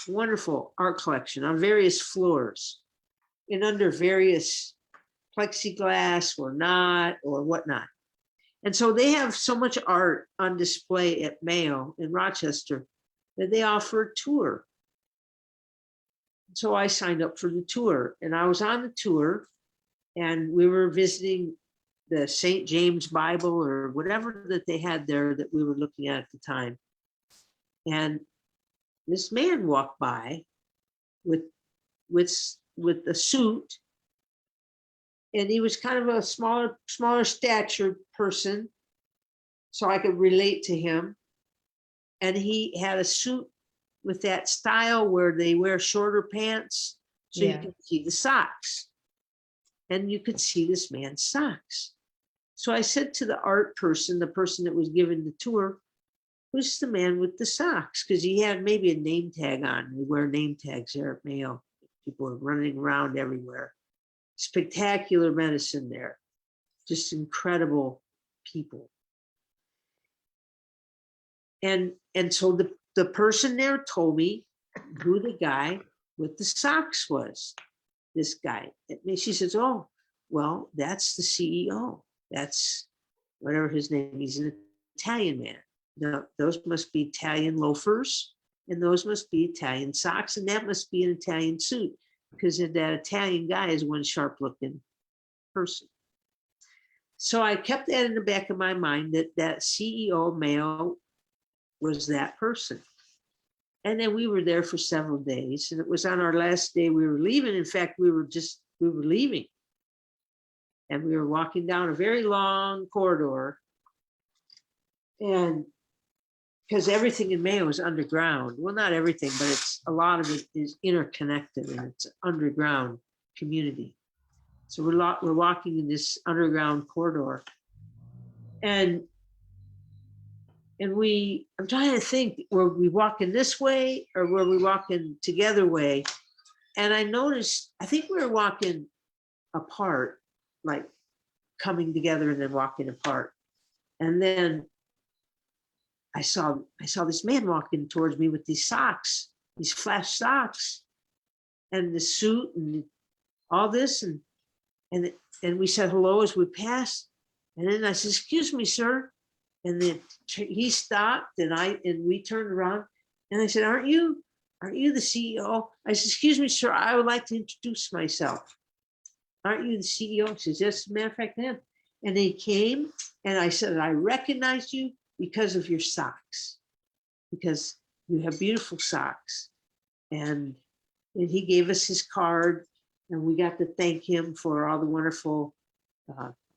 wonderful art collection on various floors and under various plexiglass or not or whatnot. And so they have so much art on display at Mayo in Rochester that they offer a tour. So I signed up for the tour, and I was on the tour, and we were visiting the St. James Bible or whatever that they had there that we were looking at the time. And this man walked by with a suit, and he was kind of a smaller statured person, so I could relate to him. And he had a suit with that style where they wear shorter pants, so you can see the socks, and you could see this man's socks. So I said to the art person, the person that was giving the tour, who's the man with the socks? Because he had maybe a name tag on. They wear name tags there at Mayo. People are running around everywhere. Spectacular medicine there. Just incredible people. And so the person there told me who the guy with the socks was. This guy. She says, oh, well, that's the CEO. That's whatever his name is, an Italian man. Now, those must be Italian loafers, and those must be Italian socks, and that must be an Italian suit, because that Italian guy is one sharp-looking person. So I kept that in the back of my mind, that CEO of Mayo was that person. And then we were there for several days, and it was on our last day we were leaving. In fact, we were leaving. And we were walking down a very long corridor. And because everything in Mayo is underground. Well, not everything, but a lot of it is interconnected, and it's an underground community. So we're walking in this underground corridor, and I'm trying to think, were we walking this way or were we walking together way? And I noticed, I think we were walking apart, like coming together and then walking apart. And then I saw this man walking towards me with these socks, these flash socks, and the suit and all this, and we said hello as we passed. And then I said, "Excuse me, sir." And then he stopped, and we turned around, and I said, "Aren't you the CEO?" I said, "Excuse me, sir, I would like to introduce myself. Aren't you the CEO?" He says, "Yes, as a matter of fact, I am." And he came, and I said, "I recognize you because of your socks, because you have beautiful socks." And he gave us his card, and we got to thank him for all the wonderful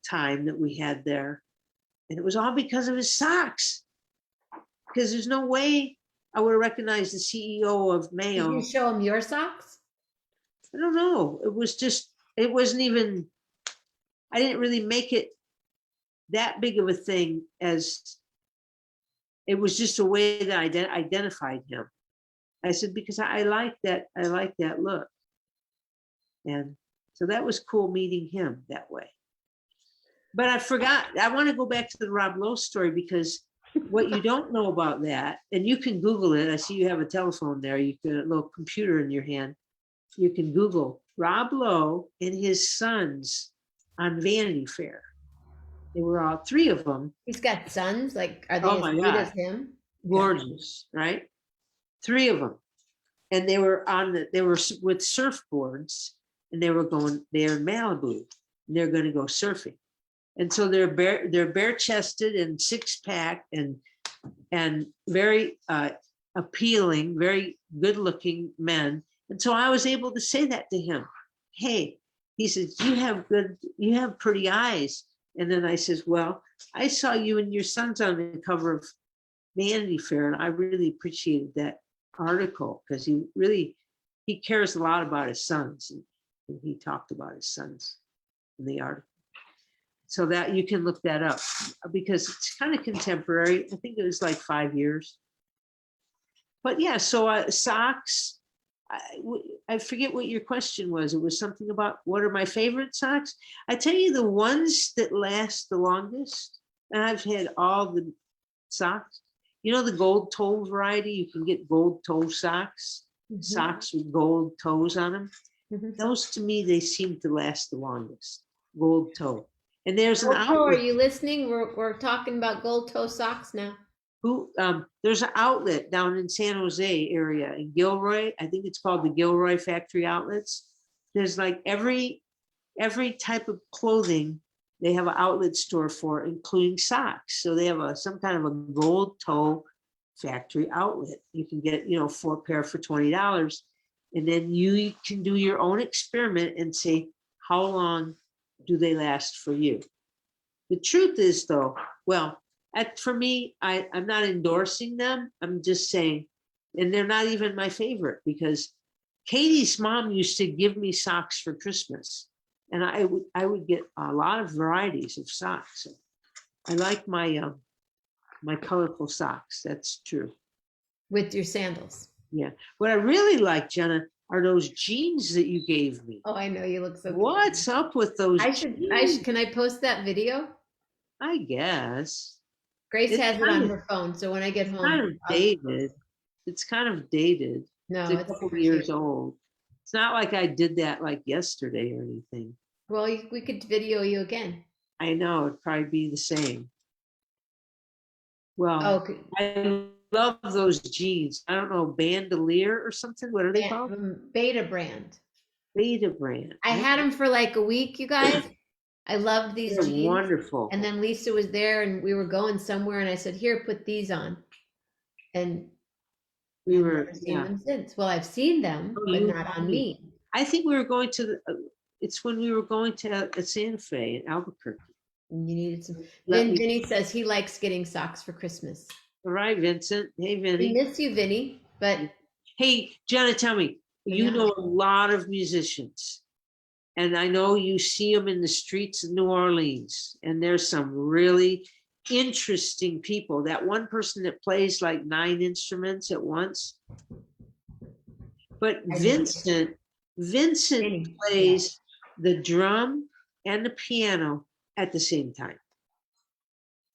time that we had there. And it was all because of his socks, because there's no way I would have recognized the CEO of Did you Mayo. show him your socks? I don't know. It wasn't even, I didn't really make it that big of a thing, as it was just a way that I identified him. I said, because I like that look. And so that was cool meeting him that way. But I forgot, I want to go back to the Rob Lowe story, because what you don't know about that, and you can Google it. I see you have a telephone there. You can, a little computer in your hand. You can Google Rob Lowe and his sons on Vanity Fair. They were all three of them. He's got sons. Like, are they Oh as my cute God. as him? Gorgeous, right? Three of them. And they were with surfboards, and they're in Malibu, and they're going to go surfing. And so they're bare chested and six pack and very appealing, very good looking men. And so I was able to say that to him. Hey, he says, you have pretty eyes. And then I says, well, I saw you and your sons on the cover of Vanity Fair, and I really appreciated that article, because he cares a lot about his sons, and he talked about his sons in the article. So that you can look that up, because it's kind of contemporary. I think it was like 5 years. But yeah, so socks, I forget what your question was. It was something about what are my favorite socks. I tell you, the ones that last the longest, and I've had all the socks. You know the gold toe variety? You can get gold toe socks, socks with gold toes on them. Those, to me, they seem to last the longest. Gold toe. And there's an outlet. Are you listening? We're talking about gold toe socks now. There's an outlet down in San Jose area in Gilroy. I think it's called the Gilroy Factory Outlets. There's like every type of clothing they have an outlet store for, including socks. So they have some kind of a gold toe factory outlet. You can get 4 pair for $20, and then you can do your own experiment and say, how long do they last for you? The truth is, though, well, for me, I'm not endorsing them. I'm just saying, and they're not even my favorite, because Katie's mom used to give me socks for Christmas, and I would get a lot of varieties of socks. I like my colorful socks. That's true. With your sandals. Yeah. What I really like, Jenna, are those jeans that you gave me. Oh, I know, you look so good. What's up with those jeans? Can I post that video? I guess. Grace has it on her phone, so when I get home. Kind of dated. It's kind of dated. No, it's a couple years old. It's not like I did that like yesterday or anything. Well, we could video you again. I know, it'd probably be the same. Well, I love those jeans. I don't know, bandolier or something. What are they called? Beta brand. Beta brand. I had them for like a week, you guys. I loved these jeans. Wonderful. And then Lisa was there, and we were going somewhere, and I said, "Here, put these on." And we were seen them since. Well, I've seen them, but not on me. I think we were going to. It's when we were going to Santa Fe in Albuquerque. And you needed some. Vinny says he likes getting socks for Christmas. All right, Vincent. Hey, Vinny. We miss you, Vinny. But hey, Jenna, tell me, you know a lot of musicians. And I know you see them in the streets of New Orleans, and there's some really interesting people. That one person that plays like 9 instruments at once. But Vincent Vinny, plays the drum and the piano at the same time.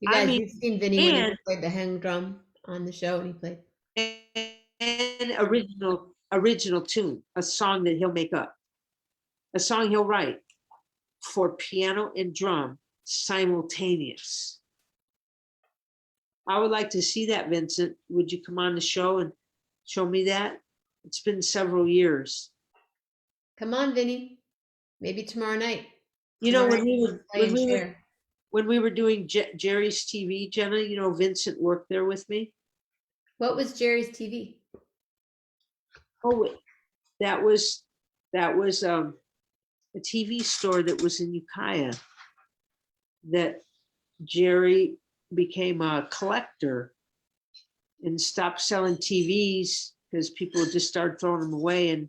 you I guys, mean, you've seen Vinny when he and played the hang drum on the show, and he played. and original tune, a song that he'll make up, a song he'll write for piano and drum simultaneous. I would like to see that, Vincent. Would you come on the show and show me that? It's been several years. Come on, Vinny. Maybe tomorrow night. You know, Tomorrow night when we were doing Jerry's TV, Jenna, you know, Vincent worked there with me. What was Jerry's TV? Oh, that was a TV store that was in Ukiah that Jerry became a collector and stopped selling TVs because people would just start throwing them away and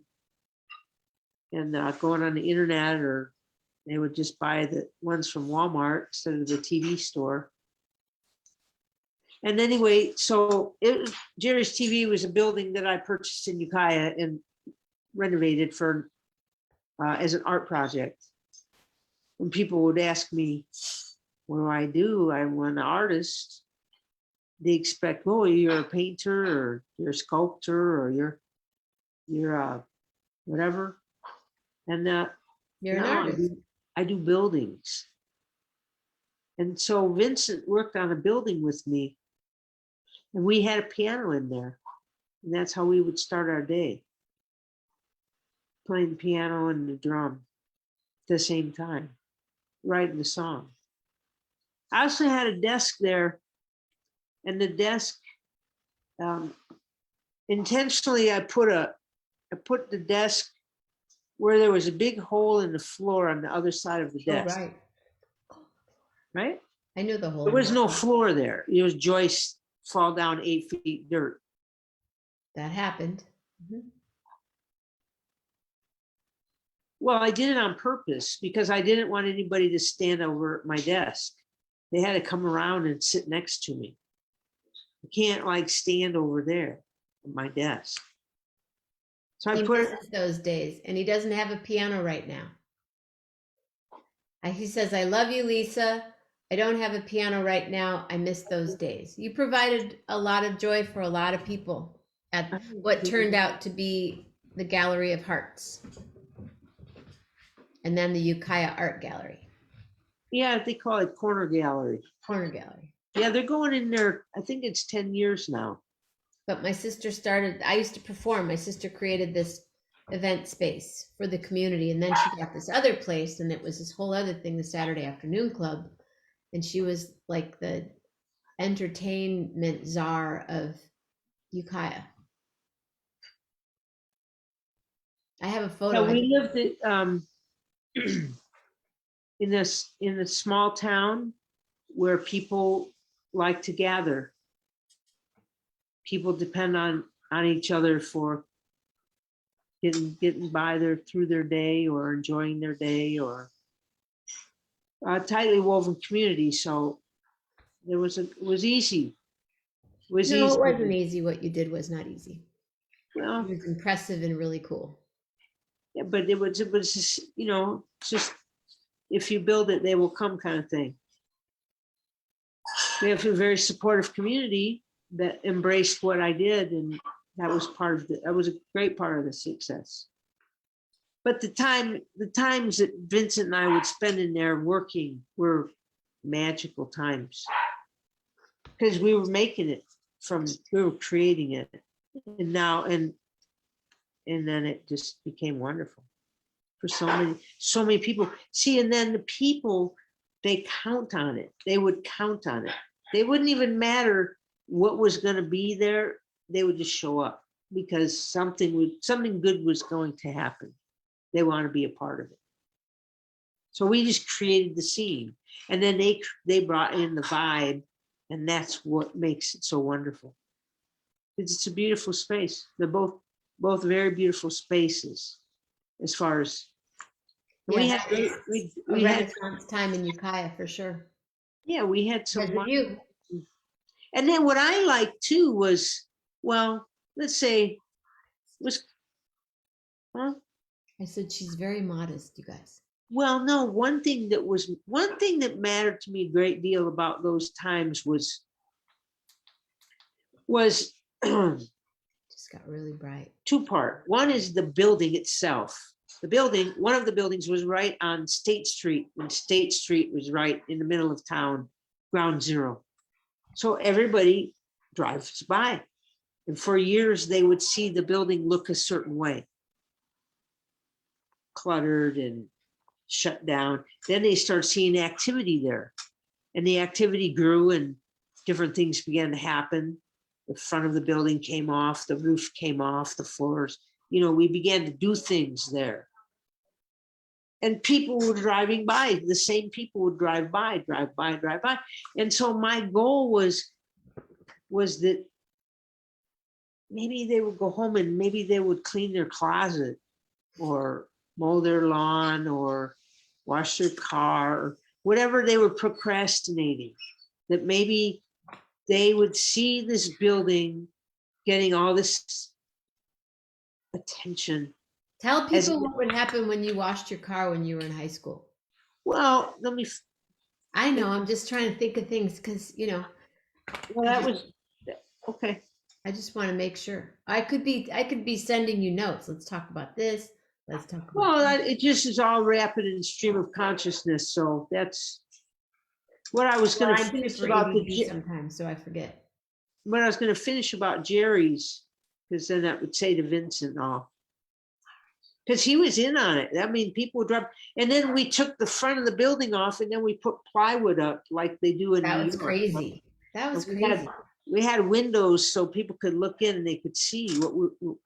going on the internet, or they would just buy the ones from Walmart instead of the TV store. And anyway, so Jerry's TV was a building that I purchased in Ukiah and renovated for as an art project. When people would ask me, what do I do? I'm an artist. They expect, oh, you're a painter or you're a sculptor or you're whatever. And You're an artist. I do buildings. And so Vincent worked on a building with me, and we had a piano in there. And that's how we would start our day, playing the piano and the drum at the same time, writing the song. I also had a desk there, and the desk, intentionally, I put the desk where there was a big hole in the floor on the other side of the desk. Oh, right. Right? I knew the hole. There was no floor there. It was joists fall down 8 feet dirt. That happened. Mm-hmm. Well, I did it on purpose because I didn't want anybody to stand over my desk. They had to come around and sit next to me. I can't like stand over there at my desk. So I put it those days, and he doesn't have a piano right now. He says, I love you, Lisa. I don't have a piano right now. I miss those days. You provided a lot of joy for a lot of people at what turned out to be the Gallery of Hearts. And then the Ukiah Art Gallery. Yeah, they call it Corner Gallery. Corner Gallery. Yeah, they're going in there, I think it's 10 years now. But my sister I used to perform. My sister created this event space for the community. And then she got this other place, and it was this whole other thing, the Saturday Afternoon Club. And she was like the entertainment czar of Ukiah. I have a photo. Yeah, we lived in a small town where people like to gather. People depend on each other for getting by through their day or enjoying their day, or a tightly woven community. So it was easy. It wasn't easy. What you did was not easy. Well, it was impressive and really cool. Yeah, but it was just, just if you build it, they will come kind of thing. We have a very supportive community that embraced what I did, and that was a great part of the success. But the times that Vincent and I would spend in there working were magical times, because we were making it we were creating it, and then it just became wonderful for so many people. See, and then the people, they count on it. They would count on it. They wouldn't even matter what was going to be there. They would just show up because something good was going to happen. They want to be a part of it. So we just created the scene, and then they brought in the vibe, and that's what makes it so wonderful. It's a beautiful space. They're both very beautiful spaces as far as Yeah, We that had was a we had Renaissance time in Ukiah for sure. yeah, we had Because some of you. and then what I liked too was, well, let's say was huh? I said she's very modest, you guys. Well, no, one thing that mattered to me a great deal about those times was Just got really bright. two-part. One is the building itself. The building, one of the buildings was right on State Street, and State Street was right in the middle of town, ground zero. So everybody drives by. And for years, they would see the building look a certain way, cluttered and shut down. Then they start seeing activity there. And the activity grew and different things began to happen. The front of the building came off, the roof came off, the floors. You know, we began to do things there. And people were driving by, the same people would drive by. And so my goal was that maybe they would go home and maybe they would clean their closet or mow their lawn or wash their car or whatever they were procrastinating, that maybe they would see this building getting all this attention. Tell As people what would happen when you washed your car when you were in high school. well, I know, I'm just trying to think of things because, well, that was okay. I just want to make sure. I could be sending you notes. Let's talk about this. Let's talk about Well, that. it just is all rapid in the stream of consciousness. So that's what I was Well, going to I'm finish super about ADD sometimes, so I forget. what I was going to finish about Jerry's, because then that would say to Vincent, oh, because he was in on it. I mean, people would drive, and then we took the front of the building off, and then we put plywood up like they do in That New was York. crazy. That was And crazy. we had windows so people could look in and they could see what You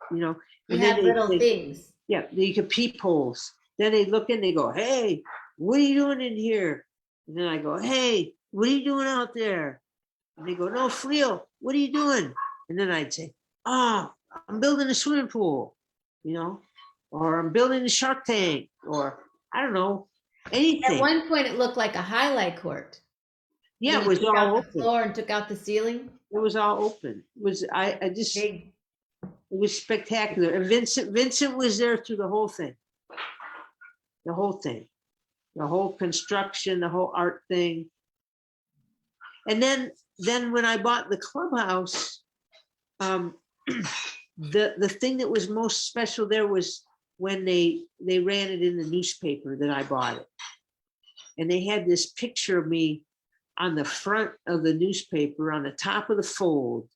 and had then little things. yeah, you could peepholes. Then they look in, they go, hey, what are you doing in here? And then I go, hey, what are you doing out there? And they go, no, Fleo, what are you doing? And then I'd say, oh, I'm building a swimming pool, or I'm building a shark tank, or I don't know, At anything. one point, it looked like a highlight court. Yeah, When it you was took all out the open. floor and took out the ceiling. It was all open. It was I just Big. it was spectacular. And Vincent was there through the whole thing. The whole thing. The whole construction, the whole art thing. And then when I bought the clubhouse, the thing that was most special there was when they ran it in the newspaper that I bought it. And they had this picture of me on the front of the newspaper on the top of the fold.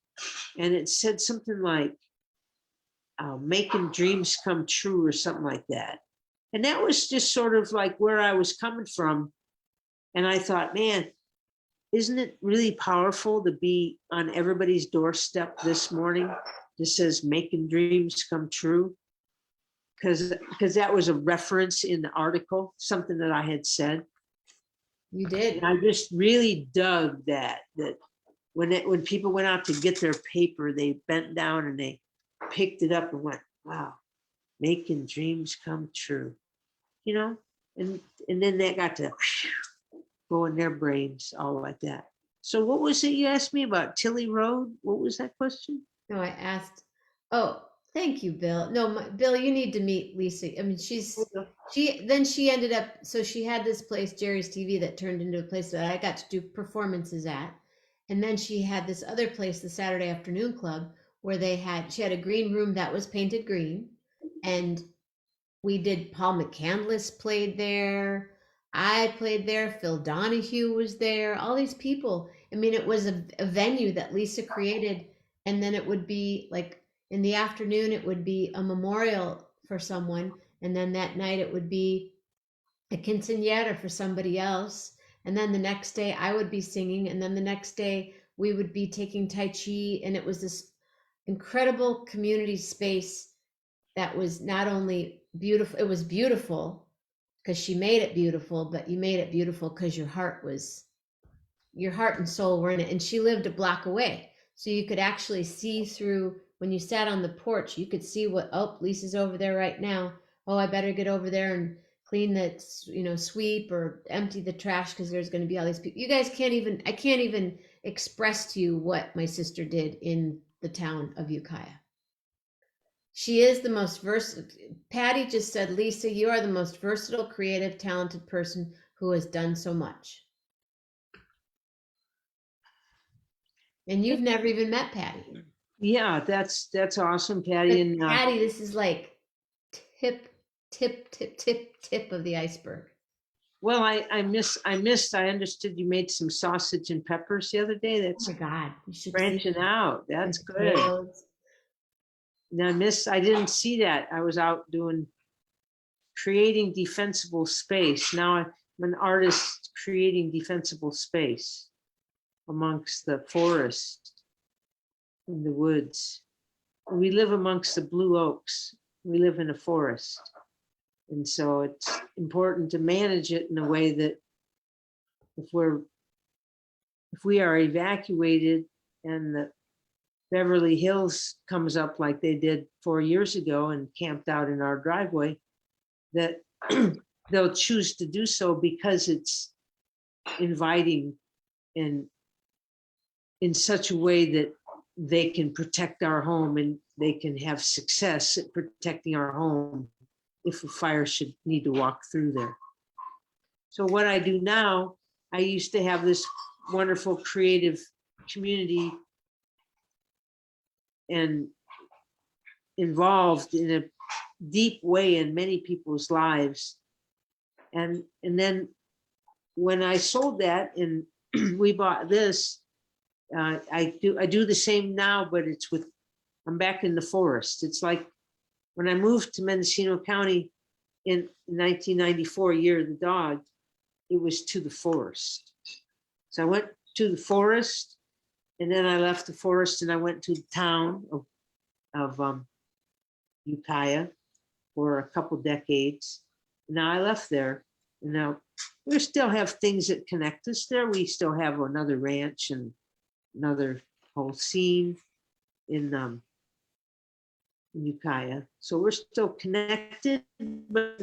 And it said something like, making dreams come true or something like that. And that was just sort of like where I was coming from. And I thought, man, isn't it really powerful to be on everybody's doorstep this morning that says making dreams come true? Because that was a reference in the article, something that I had said. You did. And I just really dug that when people went out to get their paper, they bent down and they picked it up and went, wow, making dreams come true, and then that got to go in their brains all like that. So what was it you asked me about Tilly Road? What was that question? No, I asked. Oh, thank you, Bill. No, Bill, you need to meet Lisa. I mean, she ended up. So she had this place, Jerry's TV, that turned into a place that I got to do performances at, and then she had this other place, the Saturday Afternoon Club, where she had a green room that was painted green, and we did. Paul McCandless played there. I played there. Phil Donahue was there. All these people. I mean, it was a venue that Lisa created, and then it would be like in the afternoon, it would be a memorial for someone, and then that night it would be a quinceañera for somebody else, and then the next day I would be singing, and then the next day we would be taking Tai Chi, and it was this incredible community space that was not only beautiful, it was beautiful because she made it beautiful, but you made it beautiful because your heart and soul were in it. And she lived a block away. So you could actually see through when you sat on the porch, you could see Lisa's over there right now. Oh, I better get over there and clean that, sweep or empty the trash because there's going to be all these people. You guys can't even, I can't even express to you what my sister did in the town of Ukiah. She is the most versatile. Patty just said, Lisa, you are the most versatile, creative, talented person who has done so much. And you've never even met Patty. Yeah, that's awesome, Patty. And Patty, this is like tip, tip of the iceberg. well, I missed. I understood you made some sausage and peppers the other day. That's Oh my God, you should branching see out. That's the good. potatoes. And I didn't see that. I was out creating defensible space. Now I'm an artist creating defensible space amongst the forest and the woods. We live amongst the blue oaks. We live in a forest. And so it's important to manage it in a way that if we are evacuated and the Beverly Hills comes up like they did 4 years ago and camped out in our driveway, that they'll choose to do so because it's inviting and in such a way that they can protect our home and they can have success at protecting our home if a fire should need to walk through there. So what I do now, I used to have this wonderful creative community and involved in a deep way in many people's lives. And then when I sold that and we bought this, I do the same now, but I'm back in the forest. It's like when I moved to Mendocino County in 1994, year of the dog, it was to the forest. So I went to the forest, and then I left the forest and I went to the town of Ukiah for a couple decades. Now I left there, and now we still have things that connect us there. We still have another ranch and another whole scene in Ukiah. So we're still connected, but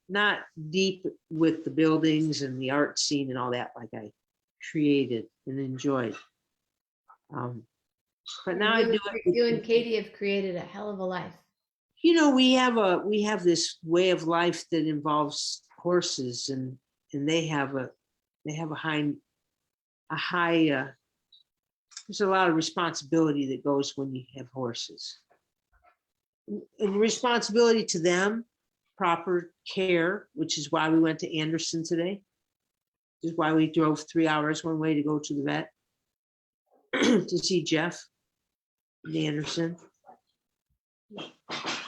not deep with the buildings and the art scene and all that like I created and enjoyed. But now I do it. You and Katie have created a hell of a life. We have this way of life that involves horses, and they have a high there's a lot of responsibility that goes when you have horses. And responsibility to them, proper care, which is why we went to Anderson today. This is why we drove 3 hours one way to go to the vet to see Jeff in Anderson.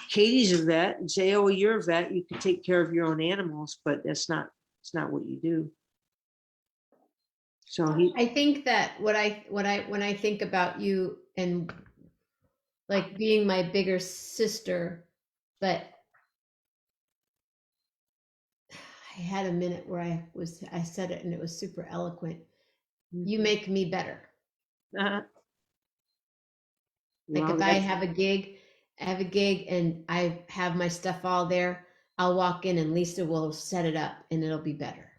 Katie's a vet and say, oh, you're a vet, you can take care of your own animals, but it's not what you do. So I think that when I think about you and like being my bigger sister, but I had a minute where I said it and it was super eloquent. You make me better. Well, Like if I have a gig and I have my stuff all there, I'll walk in and Lisa will set it up and it'll be better.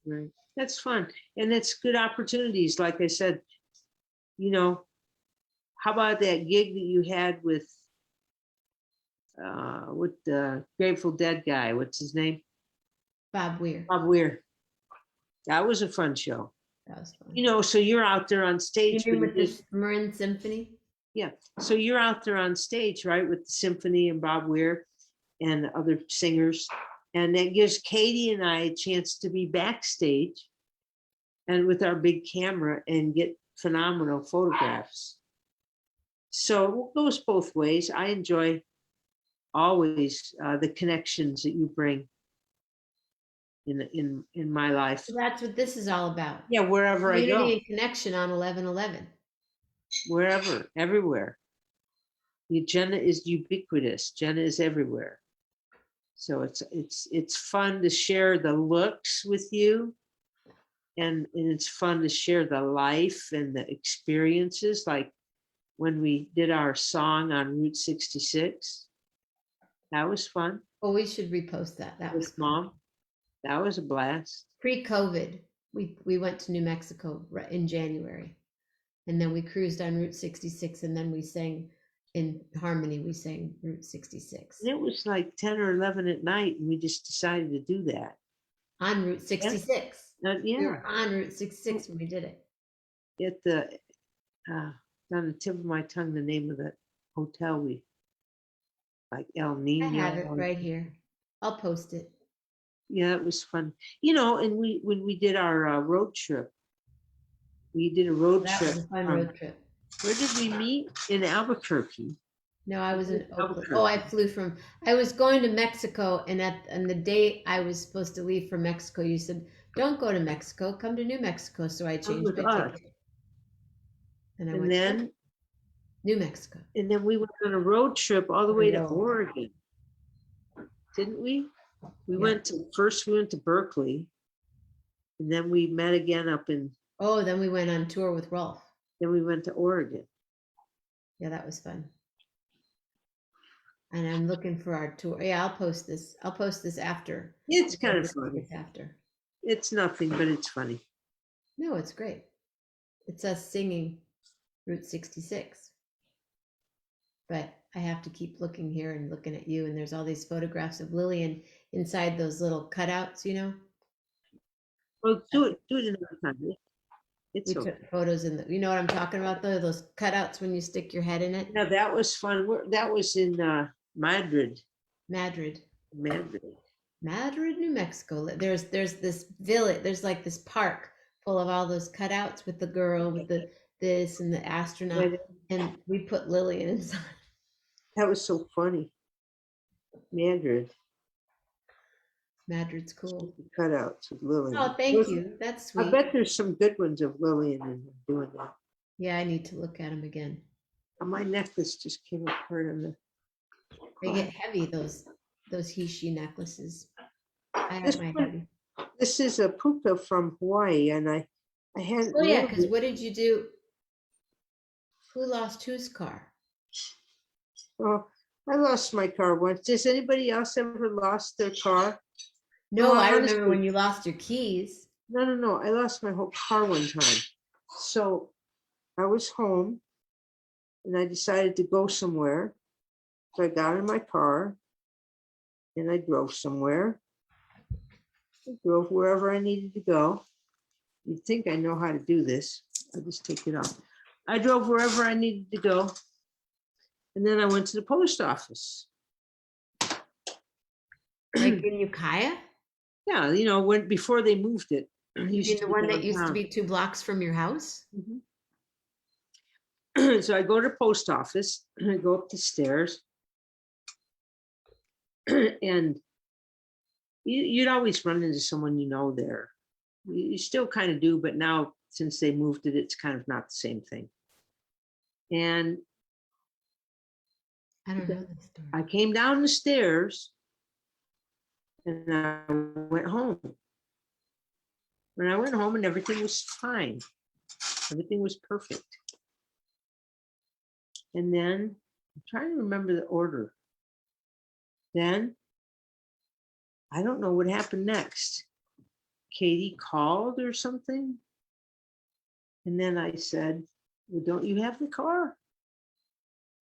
Right. That's fun. And it's good opportunities. Like I said, how about that gig that you had with the Grateful Dead guy? What's his name? Bob Weir. Bob Weir. That was a fun show. That was fun. So you're out there on stage. You mean with the Marin Symphony? Yeah. So you're out there on stage, right, with the symphony and Bob Weir and the other singers. And that gives Katie and I a chance to be backstage and with our big camera and get phenomenal photographs. So it goes both ways. I enjoy always the connections that you bring in my life. So that's what this is all about. Yeah, wherever I go. Community and connection on 11/11. Wherever, everywhere. Jenna is ubiquitous. Jenna is everywhere. So it's fun to share the looks with you, and it's fun to share the life and the experiences. Like when we did our song on Route 66, that was fun. Oh, we should repost that. That was with Mom. That was a blast. pre-COVID. We went to New Mexico in January, and then we cruised on Route 66, and then we sang in harmony. We sang Route 66 And it was like 10 or 11 at night, and we just decided to do that. on Route 66. We Yeah. were on Route 66 when we did it. At the on the tip of my tongue, the name of the hotel we like El I have Nino. it right here. I'll post it. Yeah, it was fun. You know, and when we did our road trip, we did a road That trip. was a fun road trip. Where did we meet? In Albuquerque. No, I was in Oakland. Albuquerque. Oh, I was going to Mexico, and on the day I was supposed to leave for Mexico, you said, "Don't go to Mexico, come to New Mexico." So I changed with my us. ticket. And I And went to then New Mexico. and then we went on a road trip all the way to Oregon. Didn't we? We went to Berkeley, and then we met again up in. Oh, then we went on tour with Rolf. Then we went to Oregon. Yeah, that was fun. And I'm looking for our tour. Yeah, I'll post this. I'll post this after. It's kind of funny. It's after. It's nothing, but it's funny. No, it's great. It's us singing Route 66. But I have to keep looking here and looking at you, and there's all these photographs of Lillian inside those little cutouts, you know? Well, do it another time. It's We okay. took photos in you know what I'm talking about though? Those cutouts when you stick your head in it? Yeah, that was fun. That was in Madrid. Madrid, Madrid. New Mexico. There's this village, there's like this park full of all those cutouts with the girl with the this and the astronaut, and we put Lillian inside. That was so funny. Madrid's cool. Cutouts of Lillian. Oh, thank you. That's sweet. I bet there's some good ones of Lillian and doing that. Yeah, I need to look at them again. My necklace just came apart on the. They get heavy, those he she necklaces. I have my heavy. This is a puka from Hawaii, and I hadn't. Oh yeah, because what did you do? Who lost whose car? Oh, I lost my car once. Does anybody else ever lost their car? No, I remember when you lost your keys. No. I lost my whole car one time. So I was home and I decided to go somewhere. So I got in my car and I drove somewhere. I drove wherever I needed to go. You'd think I know how to do this. I'll just take it off. I drove wherever I needed to go. And then I went to the post office. Like in Ukiah? Yeah, before they moved it. You mean the one that used to be 2 blocks from your house? Mm-hmm. So I go to the post office and I go up the stairs. And you'd always run into someone there. You still kind of do, but now since they moved it, it's kind of not the same thing. And I don't know the story. I came down the stairs and I went home. When I went home and everything was fine. Everything was perfect. And then I'm trying to remember the order. Then I don't know what happened next. Katie called or something. And then I said, well, don't you have the car?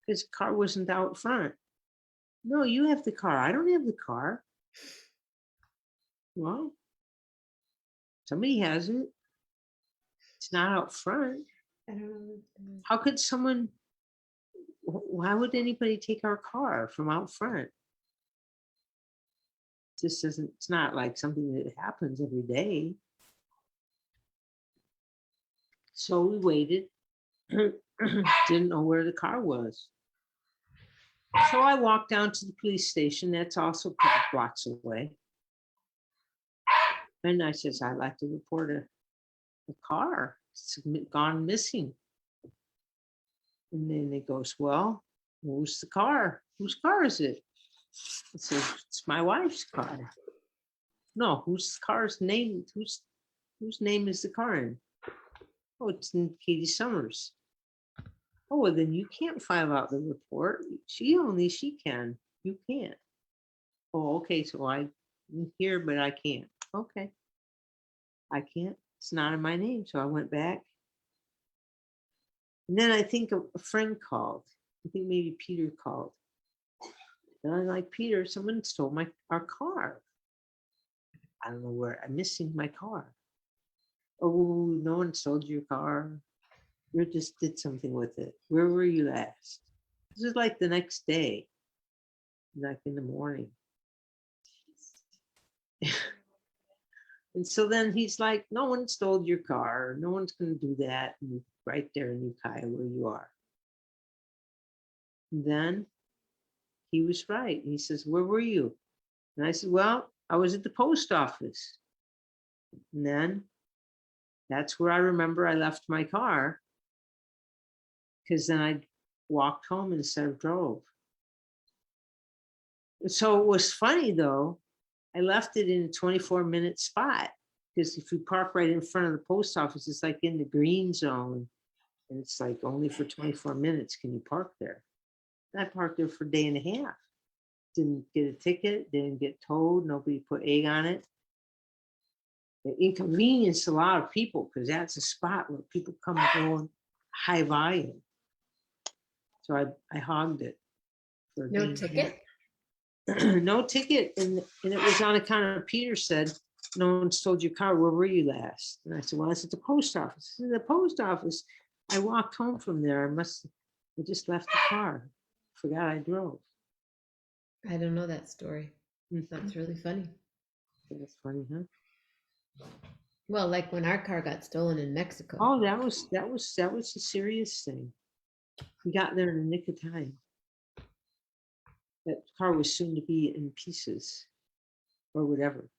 Because the car wasn't out front. No, you have the car. I don't have the car. Well, somebody has it. It's not out front. I don't know. How could someone, why would anybody take our car from out front? This isn't, it's not like something that happens every day. So we waited. Didn't know where the car was. So I walked down to the police station. That's also a couple blocks away. And I says, I'd like to report a car. It's gone missing. And then it goes, well, who's the car? Whose car is it? I said, it's my wife's car. No, whose car's name? Whose name is the car in? Oh, it's in Katie Summers. Oh, well, then you can't file out the report. She can. You can't. Oh, okay, so I'm here, but I can't. Okay. I can't. It's not in my name. So I went back. And then I think a friend called. I think maybe Peter called. And I'm like, Peter, someone stole our car. I don't know where. I'm missing my car. Oh, no one stole your car. You just did something with it. Where were you last? This is like the next day, like in the morning. And so then he's like, no one stole your car. No one's going to do that. And right there in Ukiah where you are. And then he was right. He says, where were you? And I said, well, I was at the post office. And then that's where I remember I left my car, because then I walked home instead of drove. So it was funny though. I left it in a 24-minute spot, because if you park right in front of the post office, it's like in the green zone. And it's like only for 24 minutes can you park there. And I parked there for a day and a half. Didn't get a ticket, didn't get towed, nobody put egg on it. It inconvenienced a lot of people, because that's a spot where people come and go in high volume. So I hogged it for a No day ticket? and a half. No ticket. And it was on account of Peter said, no one stole your car. Where were you last? And I said, well, I was at the post office. In the post office, I walked home from there. I just left the car. Forgot I drove. I don't know that story. Mhm. That's really funny. That's funny, huh? Well, like when our car got stolen in Mexico. Oh, that was a serious thing. We got there in the nick of time. That car was soon to be in pieces, or whatever,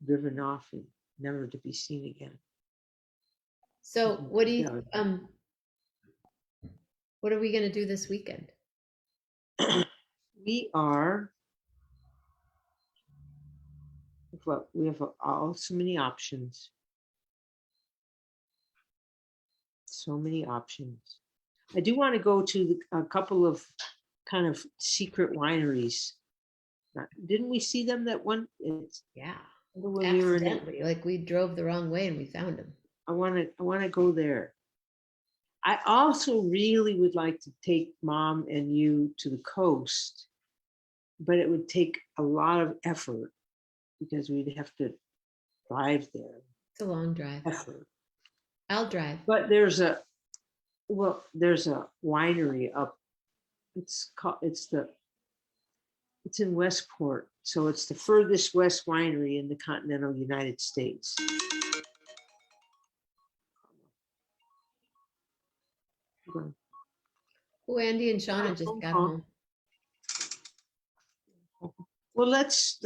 driven off and never to be seen again. So what do you Yeah. what are we gonna do this weekend? We are. We have so many options. So many options. I do want to go to a couple of kind of secret wineries. Didn't we see them that one? Yeah, When we were in. accidentally. Like we drove the wrong way and we found them. I want to go there. I also really would like to take Mom and you to the coast, but it would take a lot of effort, because we'd have to drive there. It's a long drive. Effort. I'll drive. But there's a winery up. It's in Westport, so it's the furthest west winery in the continental United States. Oh, Andy and Shauna just got home. Well, let's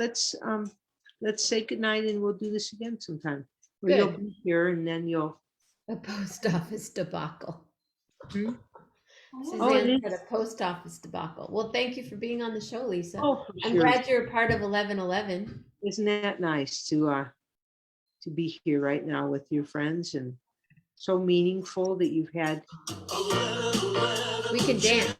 say goodnight, and we'll do this again sometime. Or Good. you'll be here, and then you'll. A post office debacle. Hmm? Suzanne said a post office debacle. Well, thank you for being on the show, Lisa. Oh, I'm glad you're a part of 1111. Isn't that nice to be here right now with your friends, and so meaningful that you've had. We can dance.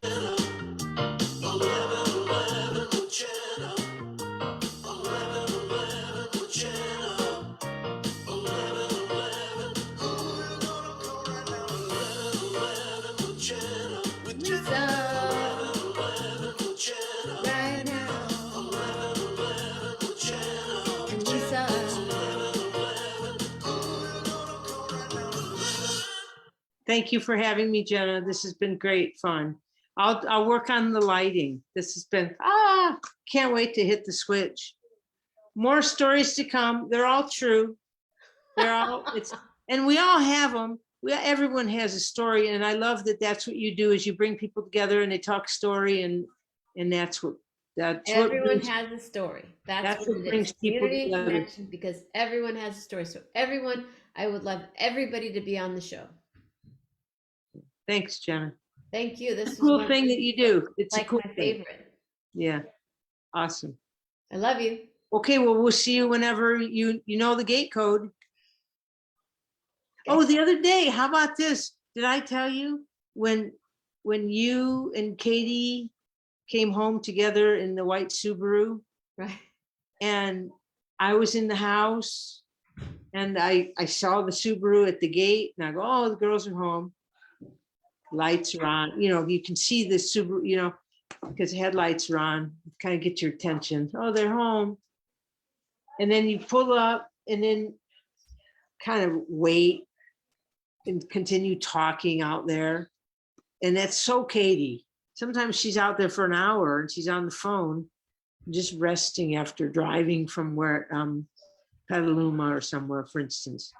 Thank you for having me, Jenna. This has been great fun. I'll work on the lighting. This has been, can't wait to hit the switch. More stories to come. They're all true. And we all have them. Everyone has a story. And I love that that's what you do, is you bring people together and they talk story, and everyone has a story. That's what it brings is. people Community together. connection, because everyone has a story. So everyone, I would love everybody to be on the show. Thanks, Jenna. Thank you. This is a cool thing that you do. It's like a cool my thing. favorite. Yeah. Awesome. I love you. Okay, well, we'll see you whenever you know the gate code. Okay. Oh, the other day, how about this? Did I tell you when you and Katie came home together in the white Subaru. Right. And I was in the house and I saw the Subaru at the gate and I go, oh, the girls are home. Lights are on, you can see the Subaru, because headlights are on, kind of get your attention. Oh, they're home. And then you pull up and then kind of wait and continue talking out there. And that's so Katie. Sometimes she's out there for an hour and she's on the phone, just resting after driving from where, Petaluma or somewhere, for instance.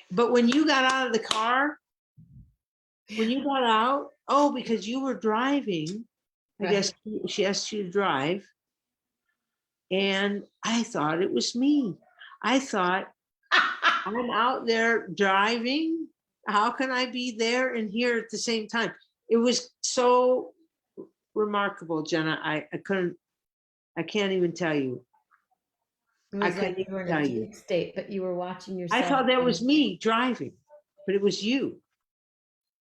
But when you got out of the car, because you were driving, I guess she asked you to drive. And I thought it was me. I thought, I'm out there driving. How can I be there and here at the same time? It was so remarkable, Jenna. I can't even tell you. It was like you were in a deep state, but you were watching yourself. I thought that was me driving, but it was you.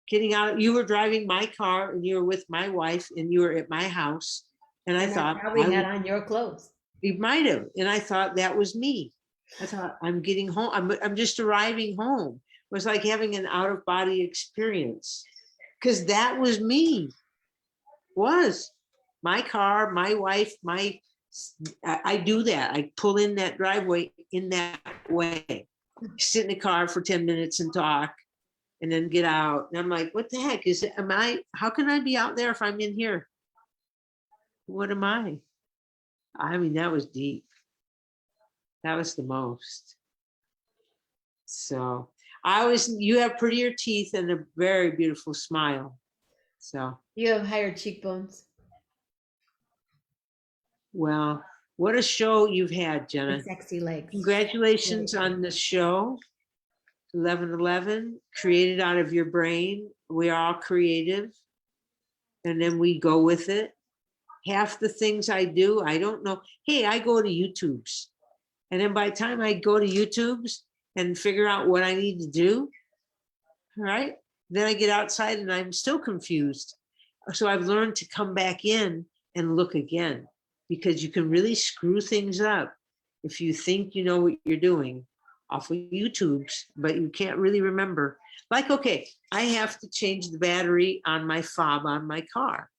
Getting out, you were driving my car and you were with my wife and you were at my house. And I thought I probably had on your clothes. You might have. And I thought that was me. I thought I'm getting home. I'm just arriving home. It was like having an out of body experience because that was me. Was my car, my wife, I do that. I pull in that driveway in that way, sit in the car for 10 minutes and talk and then get out. And I'm like, what the heck how can I be out there if I'm in here? What am I? I mean, that was deep. That was the most. So you have prettier teeth and a very beautiful smile. So you have higher cheekbones. Well, what a show you've had, Jenna. And sexy legs. Congratulations on the show. 1111, created out of your brain. We are all creative. And then we go with it. Half the things I do, I don't know. Hey, I go to YouTube's. And then by the time I go to YouTube's and figure out what I need to do, all right, then I get outside and I'm still confused. So I've learned to come back in and look again, because you can really screw things up if you think you know what you're doing off of YouTube's, but you can't really remember. Like, okay, I have to change the battery on my fob on my car,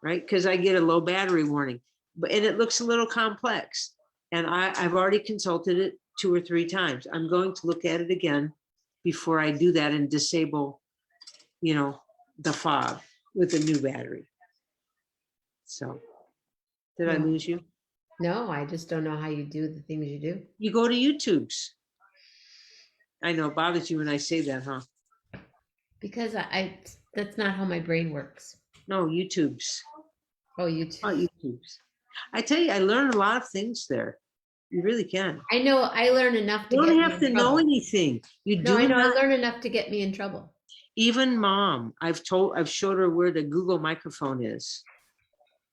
right? Because I get a low battery warning, and it looks a little complex. And I've already consulted it 2 or 3 times. I'm going to look at it again before I do that and disable, the fob with a new battery. So, did I lose you? No, I just don't know how you do the things you do. You go to YouTube's. I know it bothers you when I say that, huh? Because that's not how my brain works. No, YouTube's. Oh, YouTube. Oh, YouTube's. I tell you, I learned a lot of things there. You really can. I know. I learn enough to You get don't me have in to trouble. know anything. You No, do I know. not. I learn enough to get me in trouble. Even Mom, I've showed her where the Google microphone is.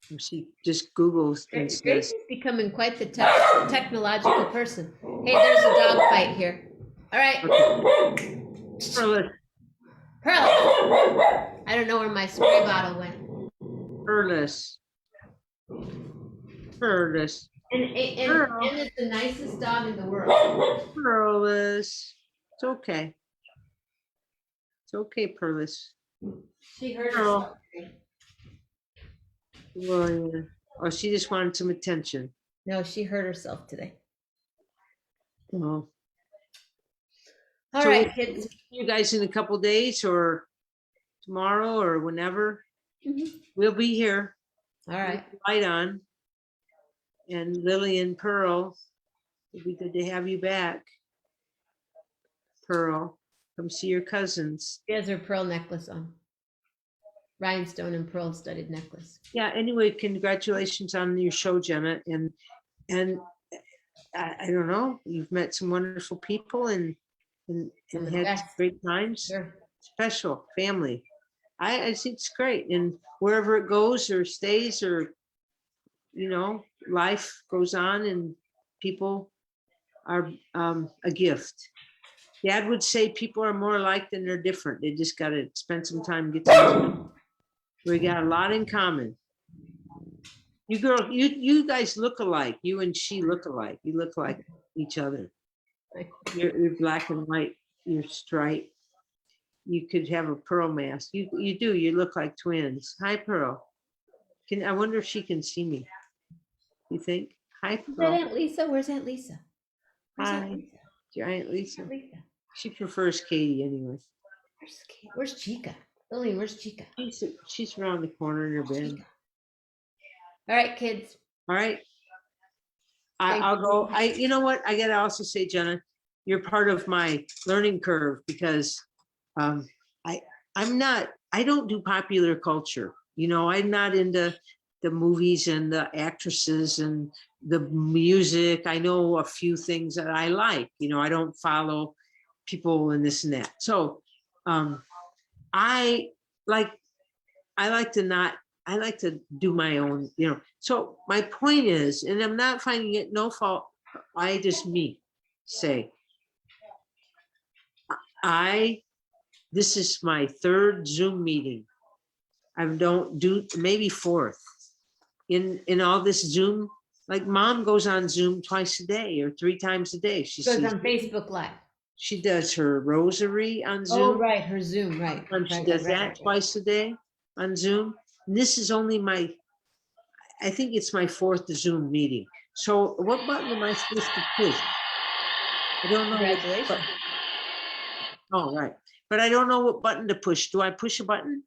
And she just Googles and says. Grace is becoming quite the technological person. Hey, there's a dog fight here. All right. Okay. Pearl. I don't know where my spray bottle went. Perlis. And it's the nicest dog in the world. Perlis. It's okay. It's okay, Perlis. She hurt herself. Well, yeah. Oh, she just wanted some attention. No, she hurt herself today. Oh. All right, kids. You guys in a couple days or tomorrow or whenever. Mm-hmm. We'll be here. All right. Light on. And Lily and Pearl, it'd be good to have you back. Pearl, come see your cousins. She has her pearl necklace on. Rhinestone and pearl studded necklace. Yeah, anyway, congratulations on your show, Jenna. And I don't know, you've met some wonderful people and had great times. Sure. Special family. I think it's great. And wherever it goes or stays or, life goes on and people are a gift. Dad would say people are more alike than they're different. They just got to spend some time, get to know them. We got a lot in common. you guys look alike. You and she look alike. You look like each other. You're black and white. You're striped. You could have a Pearl mask. You do. You look like twins. Hi, Pearl. I wonder if she can see me. You think? Hi, Is that Pearl. Aunt Lisa? Where's Aunt Lisa? Where's Aunt Hi, Lisa? Giant Lisa. Aunt Lisa. She prefers Katie anyway. Where's Chica? Lillian, where's Chica? She's around the corner in her bed. Chica. All right, kids. All right. I'll go. You know what? I gotta also say, Jenna, you're part of my learning curve because I don't do popular culture. You know, I'm not into the movies and the actresses and the music. I know a few things that I like. You know, I don't follow people and this and that. So I like to do my own, you know. So my point is, and I'm not finding it no fault. This is my third Zoom meeting. I don't do, maybe fourth in all this Zoom. Like Mom goes on Zoom twice a day or 3 times a day. She goes on Facebook Live. She does her rosary on Zoom. Oh, right, her Zoom, right. She does that twice a day on Zoom. And this is only I think it's my 4th Zoom meeting. So what button am I supposed to push? I don't know. Congratulations. Oh, right. But I don't know what button to push. Do I push a button?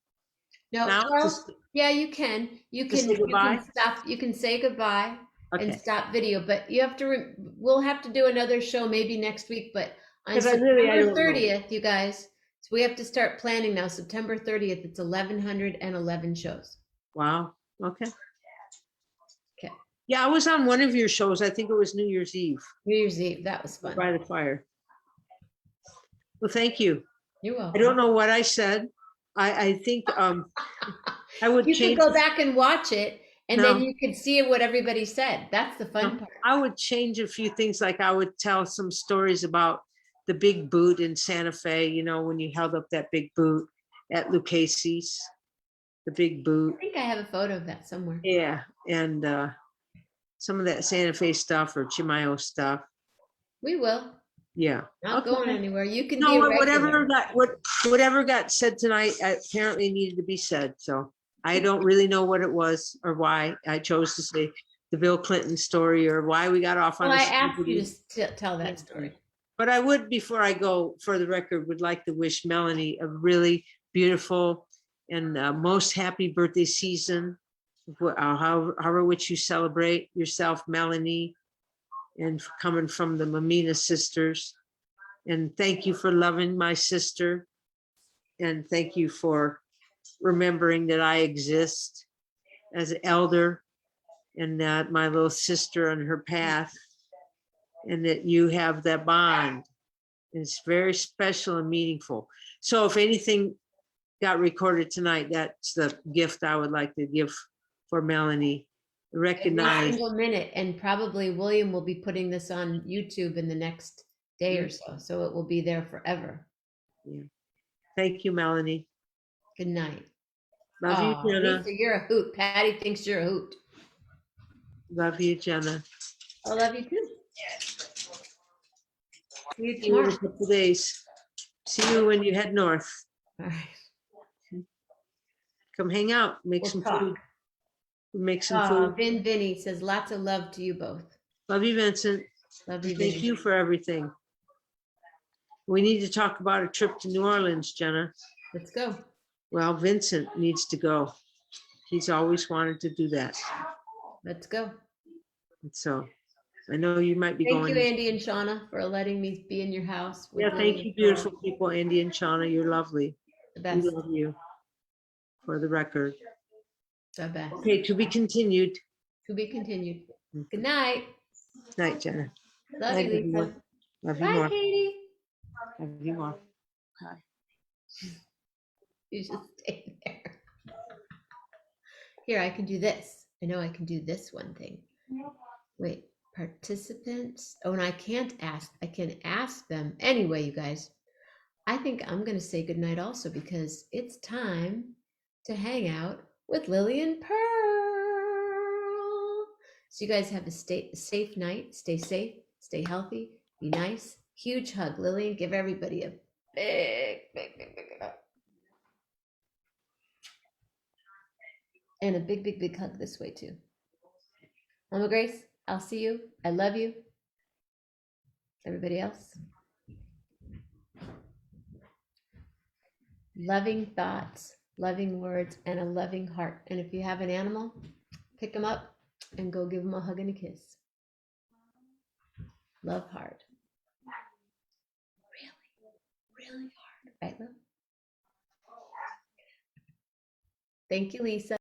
No, well, yeah, you can. You can stop. You can say goodbye and stop video, but you have to, we'll have to do another show maybe next week, but on September 30th, you guys, so we have to start planning now. September 30th, it's 1,111 shows. Wow. Okay. Okay. Yeah, I was on one of your shows. I think it was New Year's Eve. New Year's Eve. That was fun. By the fire. Well, thank you. You're welcome. I don't know what I said. I think I would you change. You could go back and watch it, and then you could see what everybody said. That's the fun part. I would change a few things. Like I would tell some stories about the big boot in Santa Fe, you know, when you held up that big boot at Lucchese's, the big boot. I think I have a photo of that somewhere. Yeah, and some of that Santa Fe stuff or Chimayo stuff. We will. Yeah. Not going anywhere. You can whatever got said tonight apparently needed to be said. So I don't really know what it was or why I chose to say the Bill Clinton story or why we got off on. Well, I asked you to tell that story. But I would, before I go, for the record, would like to wish Melanie a really beautiful and most happy birthday season, however which you celebrate yourself, Melanie, and coming from the Mammina sisters. And thank you for loving my sister. And thank you for remembering that I exist as an elder and that my little sister on her path, and that you have that bond. It's very special and meaningful. So if anything got recorded tonight, that's the gift I would like to give for Melanie. Recognize. Every single minute, and probably William will be putting this on YouTube in the next day or so. So it will be there forever. Yeah. Thank you, Melanie. Good night. Love you, Jenna. Lisa, you're a hoot. Patty thinks you're a hoot. Love you, Jenna. I love you too. See you tomorrow. In a couple days. See you when you head north. All right. Come hang out. Make some food. Make some food. Vinny says lots of love to you both. Love you, Vincent. Love you. Thank you for everything. We need to talk about a trip to New Orleans, Jenna. Let's go. Well, Vincent needs to go. He's always wanted to do that. Let's go. So I know you might be going. Thank you, Andy and Shauna, for letting me be in your house. Yeah, thank you, beautiful people, Andy and Shauna. You're lovely. The best. We love you, for the record. The best. Okay, to be continued. To be continued. Good night. Night, Jenna. Love you, Lisa. Love you more. Bye, Katie. Love you more. Bye. You just stay there. Here, I can do this. I know I can do this one thing. Wait, participants. Oh, and I can't ask. I can ask them. Anyway, you guys, I think I'm going to say goodnight also because it's time to hang out with Lillian Pearl. So you guys have a safe night. Stay safe. Stay healthy. Be nice. Huge hug, Lillian. Give everybody a big hug. And a big hug this way too. Mama Grace, I'll see you. I love you. Everybody else. Loving thoughts, loving words, and a loving heart. And if you have an animal, pick them up and go give them a hug and a kiss. Love hard. Really hard. Right, love? Thank you, Lisa.